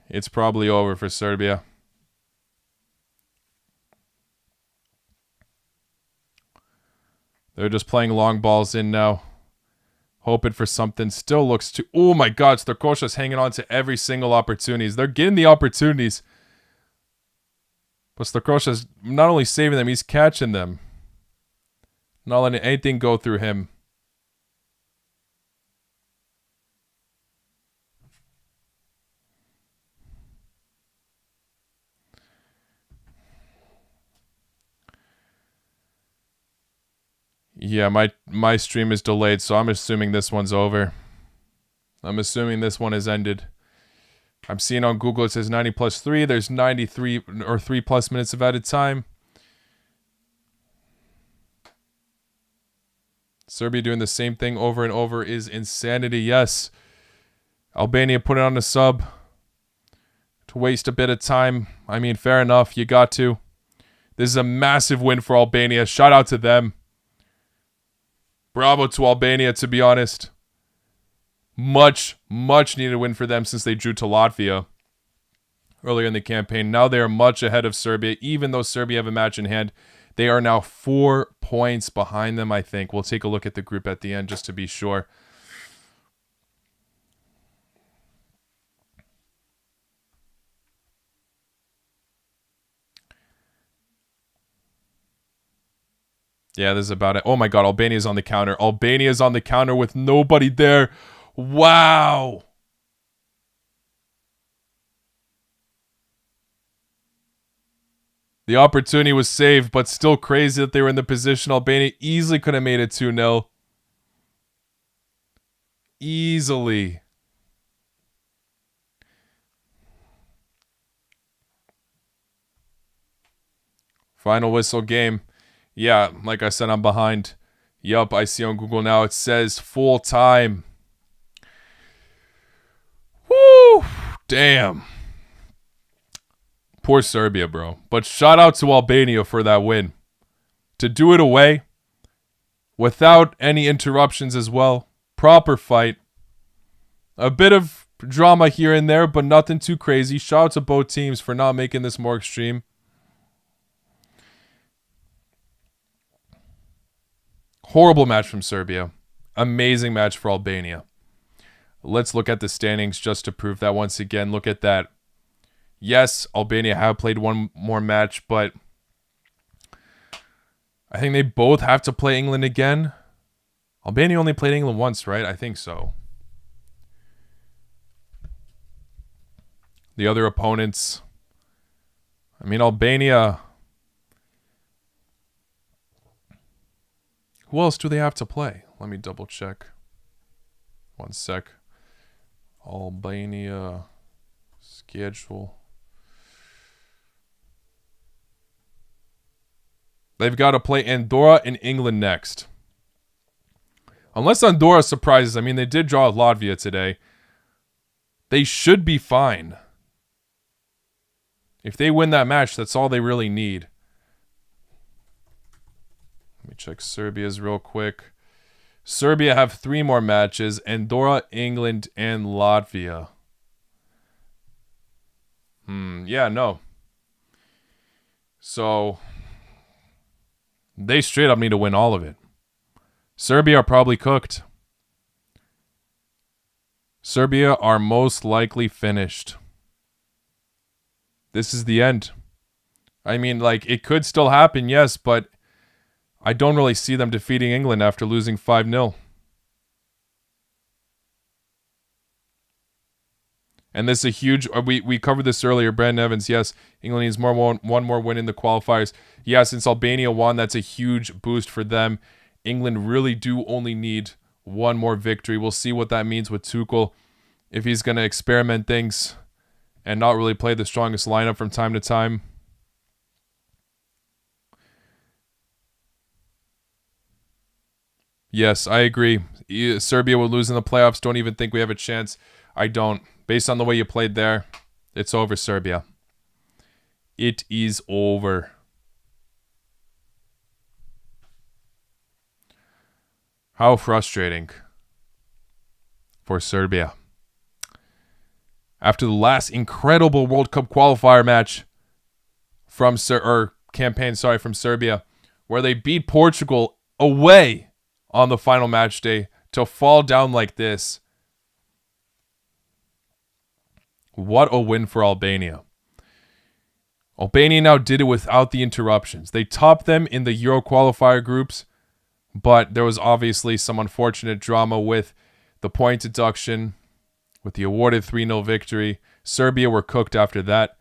It's probably over for Serbia. They're just playing long balls in now. Hoping for something. Still looks too... Oh my God, Starkosha's hanging on to every single opportunities. They're getting the opportunities. But Starkosha's not only saving them, he's catching them. Not letting anything go through him. Yeah, my stream is delayed, so I'm assuming this one's over. I'm assuming this one has ended. I'm seeing on Google it says 90 plus 3. There's 93 or 3 plus minutes of added time. Serbia doing the same thing over and over is insanity. Yes. Albania put it on a sub to waste a bit of time. I mean, fair enough. You got to. This is a massive win for Albania. Shout out to them. Bravo to Albania, to be honest. Much needed win for them since they drew to Latvia earlier in the campaign. Now they are much ahead of Serbia. Even though Serbia have a match in hand, they are now 4 points behind them, I think. We'll take a look at the group at the end just to be sure. Yeah, this is about it. Oh my God, Albania's on the counter. Albania's on the counter with nobody there. Wow. The opportunity was saved, but still crazy that they were in the position. Albania easily could have made it 2-0. Easily. Final whistle game. Yeah, like I said, I'm behind. Yup, I see on Google now. It says full time. Woo! Damn. Poor Serbia, bro. But shout out to Albania for that win. To do it away, without any interruptions as well. Proper fight. A bit of drama here and there, but nothing too crazy. Shout out to both teams for not making this more extreme. Horrible match from Serbia. Amazing match for Albania. Let's look at the standings just to prove that once again. Look at that. Yes, Albania have played one more match, but I think they both have to play England again. Albania only played England once, right? I think so. The other opponents. I mean, Albania... Who else do they have to play? Let me double check. One sec. Albania schedule. They've got to play Andorra and England next. Unless Andorra surprises. I mean, they did draw with Latvia today. They should be fine. If they win that match, that's all they really need. Let me check Serbia's real quick. Serbia have 3 more matches. Andorra, England, and Latvia. Yeah, no. So, they straight up need to win all of it. Serbia are probably cooked. Serbia are most likely finished. This is the end. I mean, like, it could still happen, yes, but I don't really see them defeating England after losing 5-0. And this is a huge... We covered this earlier. Brandon Evans, yes, England needs one more win in the qualifiers. Yeah, since Albania won, that's a huge boost for them. England really do only need one more victory. We'll see what that means with Tuchel. If he's going to experiment things and not really play the strongest lineup from time to time. Yes, I agree. Serbia will lose in the playoffs. Don't even think we have a chance. I don't. Based on the way you played there, it's over, Serbia. It is over. How frustrating for Serbia. After the last incredible World Cup qualifier match from from Serbia, where they beat Portugal away on the final match day, to fall down like this. What a win for Albania. Albania now did it without the interruptions. They topped them in the Euro qualifier groups, but there was obviously some unfortunate drama with the point deduction, with the awarded 3-0 victory. Serbia were cooked after that.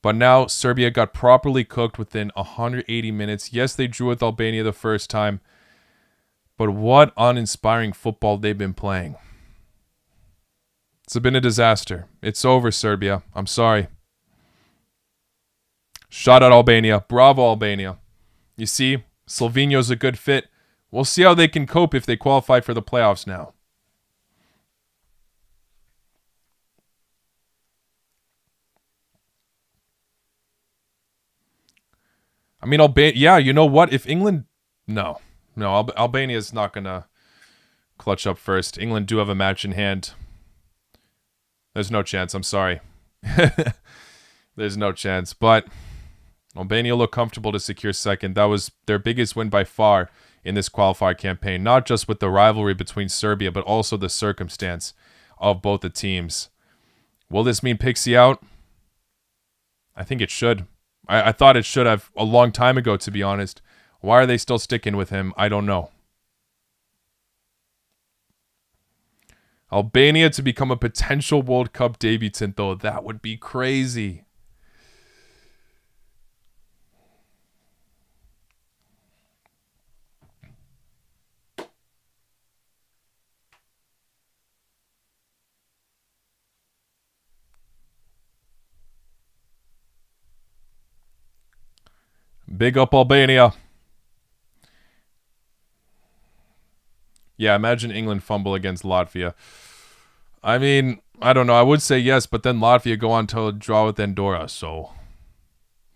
But now Serbia got properly cooked within 180 minutes. Yes, they drew with Albania the first time. But what uninspiring football they've been playing. It's been a disaster. It's over, Serbia. I'm sorry. Shout out Albania. Bravo, Albania. You see, Slovenia's a good fit. We'll see how they can cope if they qualify for the playoffs now. I mean, yeah, you know what? If England... No, Albania's not going to clutch up first. England do have a match in hand. There's no chance. I'm sorry. There's no chance. But Albania look comfortable to secure second. That was their biggest win by far in this qualifier campaign. Not just with the rivalry between Serbia, but also the circumstance of both the teams. Will this mean Pixie out? I think it should. I thought it should have a long time ago, to be honest. Why are they still sticking with him? I don't know. Albania to become a potential World Cup debutant, though. That would be crazy. Big up Albania. Yeah, imagine England fumble against Latvia. I mean, I don't know. I would say yes, but then Latvia go on to draw with Andorra, so...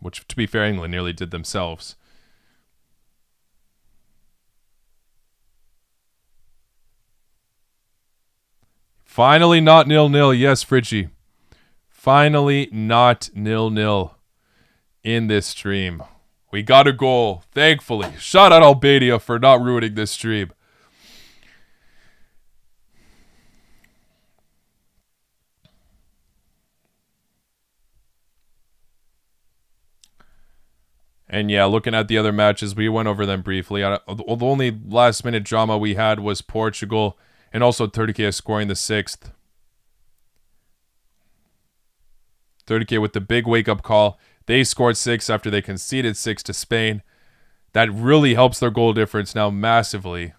Which, to be fair, England nearly did themselves. Finally not 0-0. Yes, Fritchie. Finally not 0-0 in this stream. We got a goal, thankfully. Shout out Albania for not ruining this stream. And yeah, looking at the other matches, we went over them briefly. The only last-minute drama we had was Portugal and also Turkey scoring the 6th. Turkey with the big wake-up call. They scored 6 after they conceded 6 to Spain. That really helps their goal difference now massively.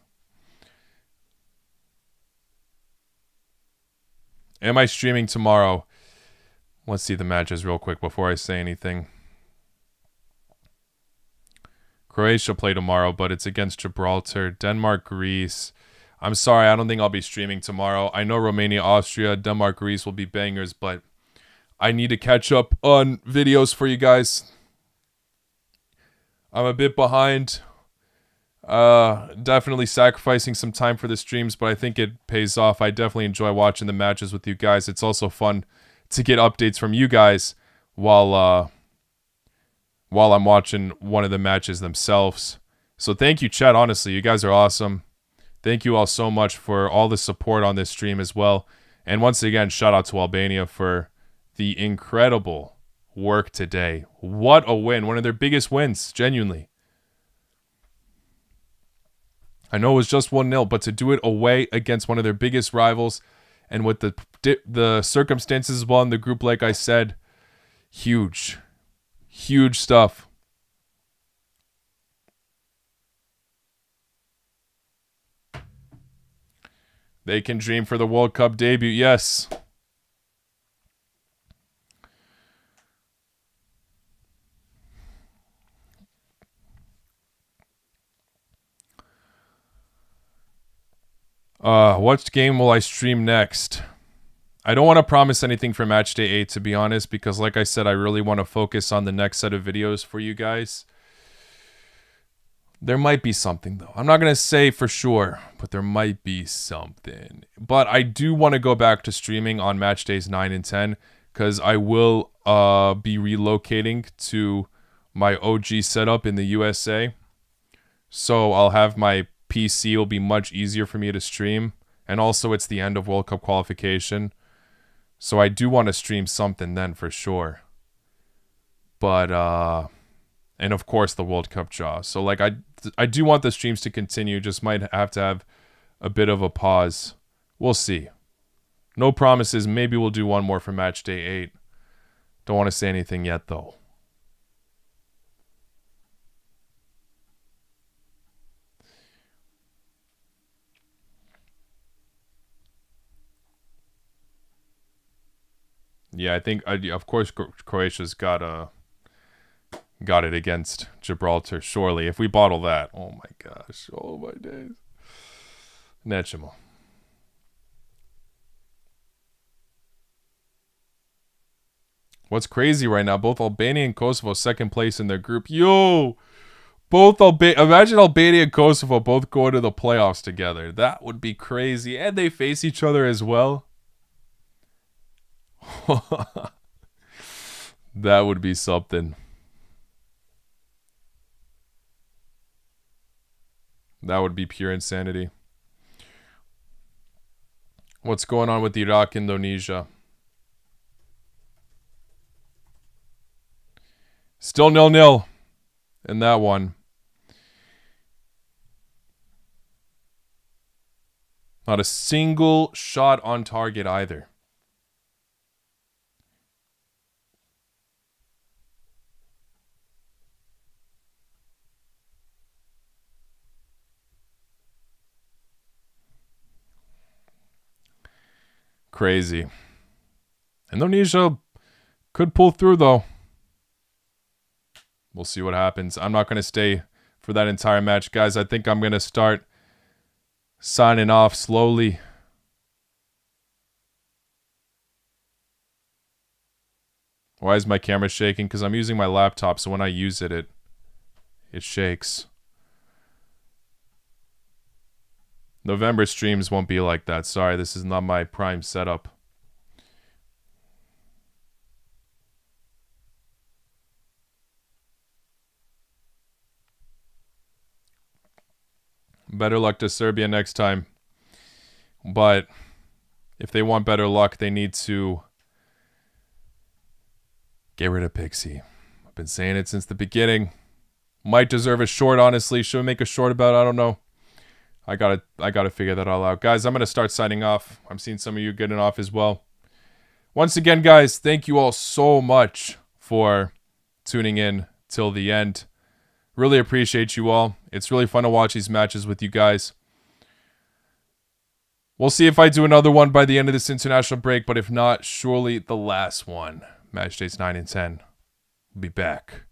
Am I streaming tomorrow? Let's see the matches real quick before I say anything. Croatia play tomorrow, but it's against Gibraltar. Denmark, Greece. I'm sorry, I don't think I'll be streaming tomorrow. I know Romania, Austria, Denmark, Greece will be bangers, but I need to catch up on videos for you guys. I'm a bit behind. Definitely sacrificing some time for the streams, but I think it pays off. I definitely enjoy watching the matches with you guys. It's also fun to get updates from you guys while I'm watching one of the matches themselves. So thank you, chat. Honestly, you guys are awesome. Thank you all so much for all the support on this stream as well. And once again, shout out to Albania for the incredible work today. What a win. One of their biggest wins, genuinely. I know it was just 1-0, but to do it away against one of their biggest rivals and with the circumstances as well in the group, like I said, huge. Huge stuff. They can dream for the World Cup debut, yes. What game will I stream next? I don't want to promise anything for match day 8, to be honest, because like I said, I really want to focus on the next set of videos for you guys. There might be something, though. I'm not going to say for sure, but there might be something. But I do want to go back to streaming on match days 9 and 10, because I will be relocating to my OG setup in the USA. So I'll have my PC, will be much easier for me to stream. And also, it's the end of World Cup qualification. So I do want to stream something then for sure. But, and of course the World Cup draw. So like I do want the streams to continue, just might have to have a bit of a pause. We'll see. No promises, maybe we'll do one more for match day 8. Don't want to say anything yet though. Yeah, I think, of course, Croatia's got it against Gibraltar, surely. If we bottle that, oh my gosh, oh my days. Nećemo. What's crazy right now, both Albania and Kosovo second place in their group. Yo! Imagine Albania and Kosovo both going to the playoffs together. That would be crazy. And they face each other as well. That would be something. That would be pure insanity. What's going on with Iraq, Indonesia? Still 0-0 in that one. Not a single shot on target either. Crazy. Indonesia could pull through, though. We'll see what happens. I'm not going to stay for that entire match, guys. I think I'm going to start signing off slowly. Why is my camera shaking? Because I'm using my laptop, so when I use it, it shakes. November streams won't be like that. Sorry, this is not my prime setup. Better luck to Serbia next time. But if they want better luck, they need to get rid of Pixie. I've been saying it since the beginning. Might deserve a short, honestly. Should we make a short about it? I don't know. I gotta figure that all out. Guys, I'm gonna start signing off. I'm seeing some of you getting off as well. Once again, guys, thank you all so much for tuning in till the end. Really appreciate you all. It's really fun to watch these matches with you guys. We'll see if I do another one by the end of this international break, but if not, surely the last one. Match days 9 and 10. We'll be back.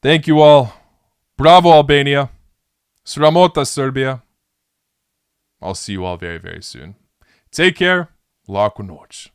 Thank you all. Bravo, Albania. Sramota, Serbia. I'll see you all very, very soon. Take care. Laku noć.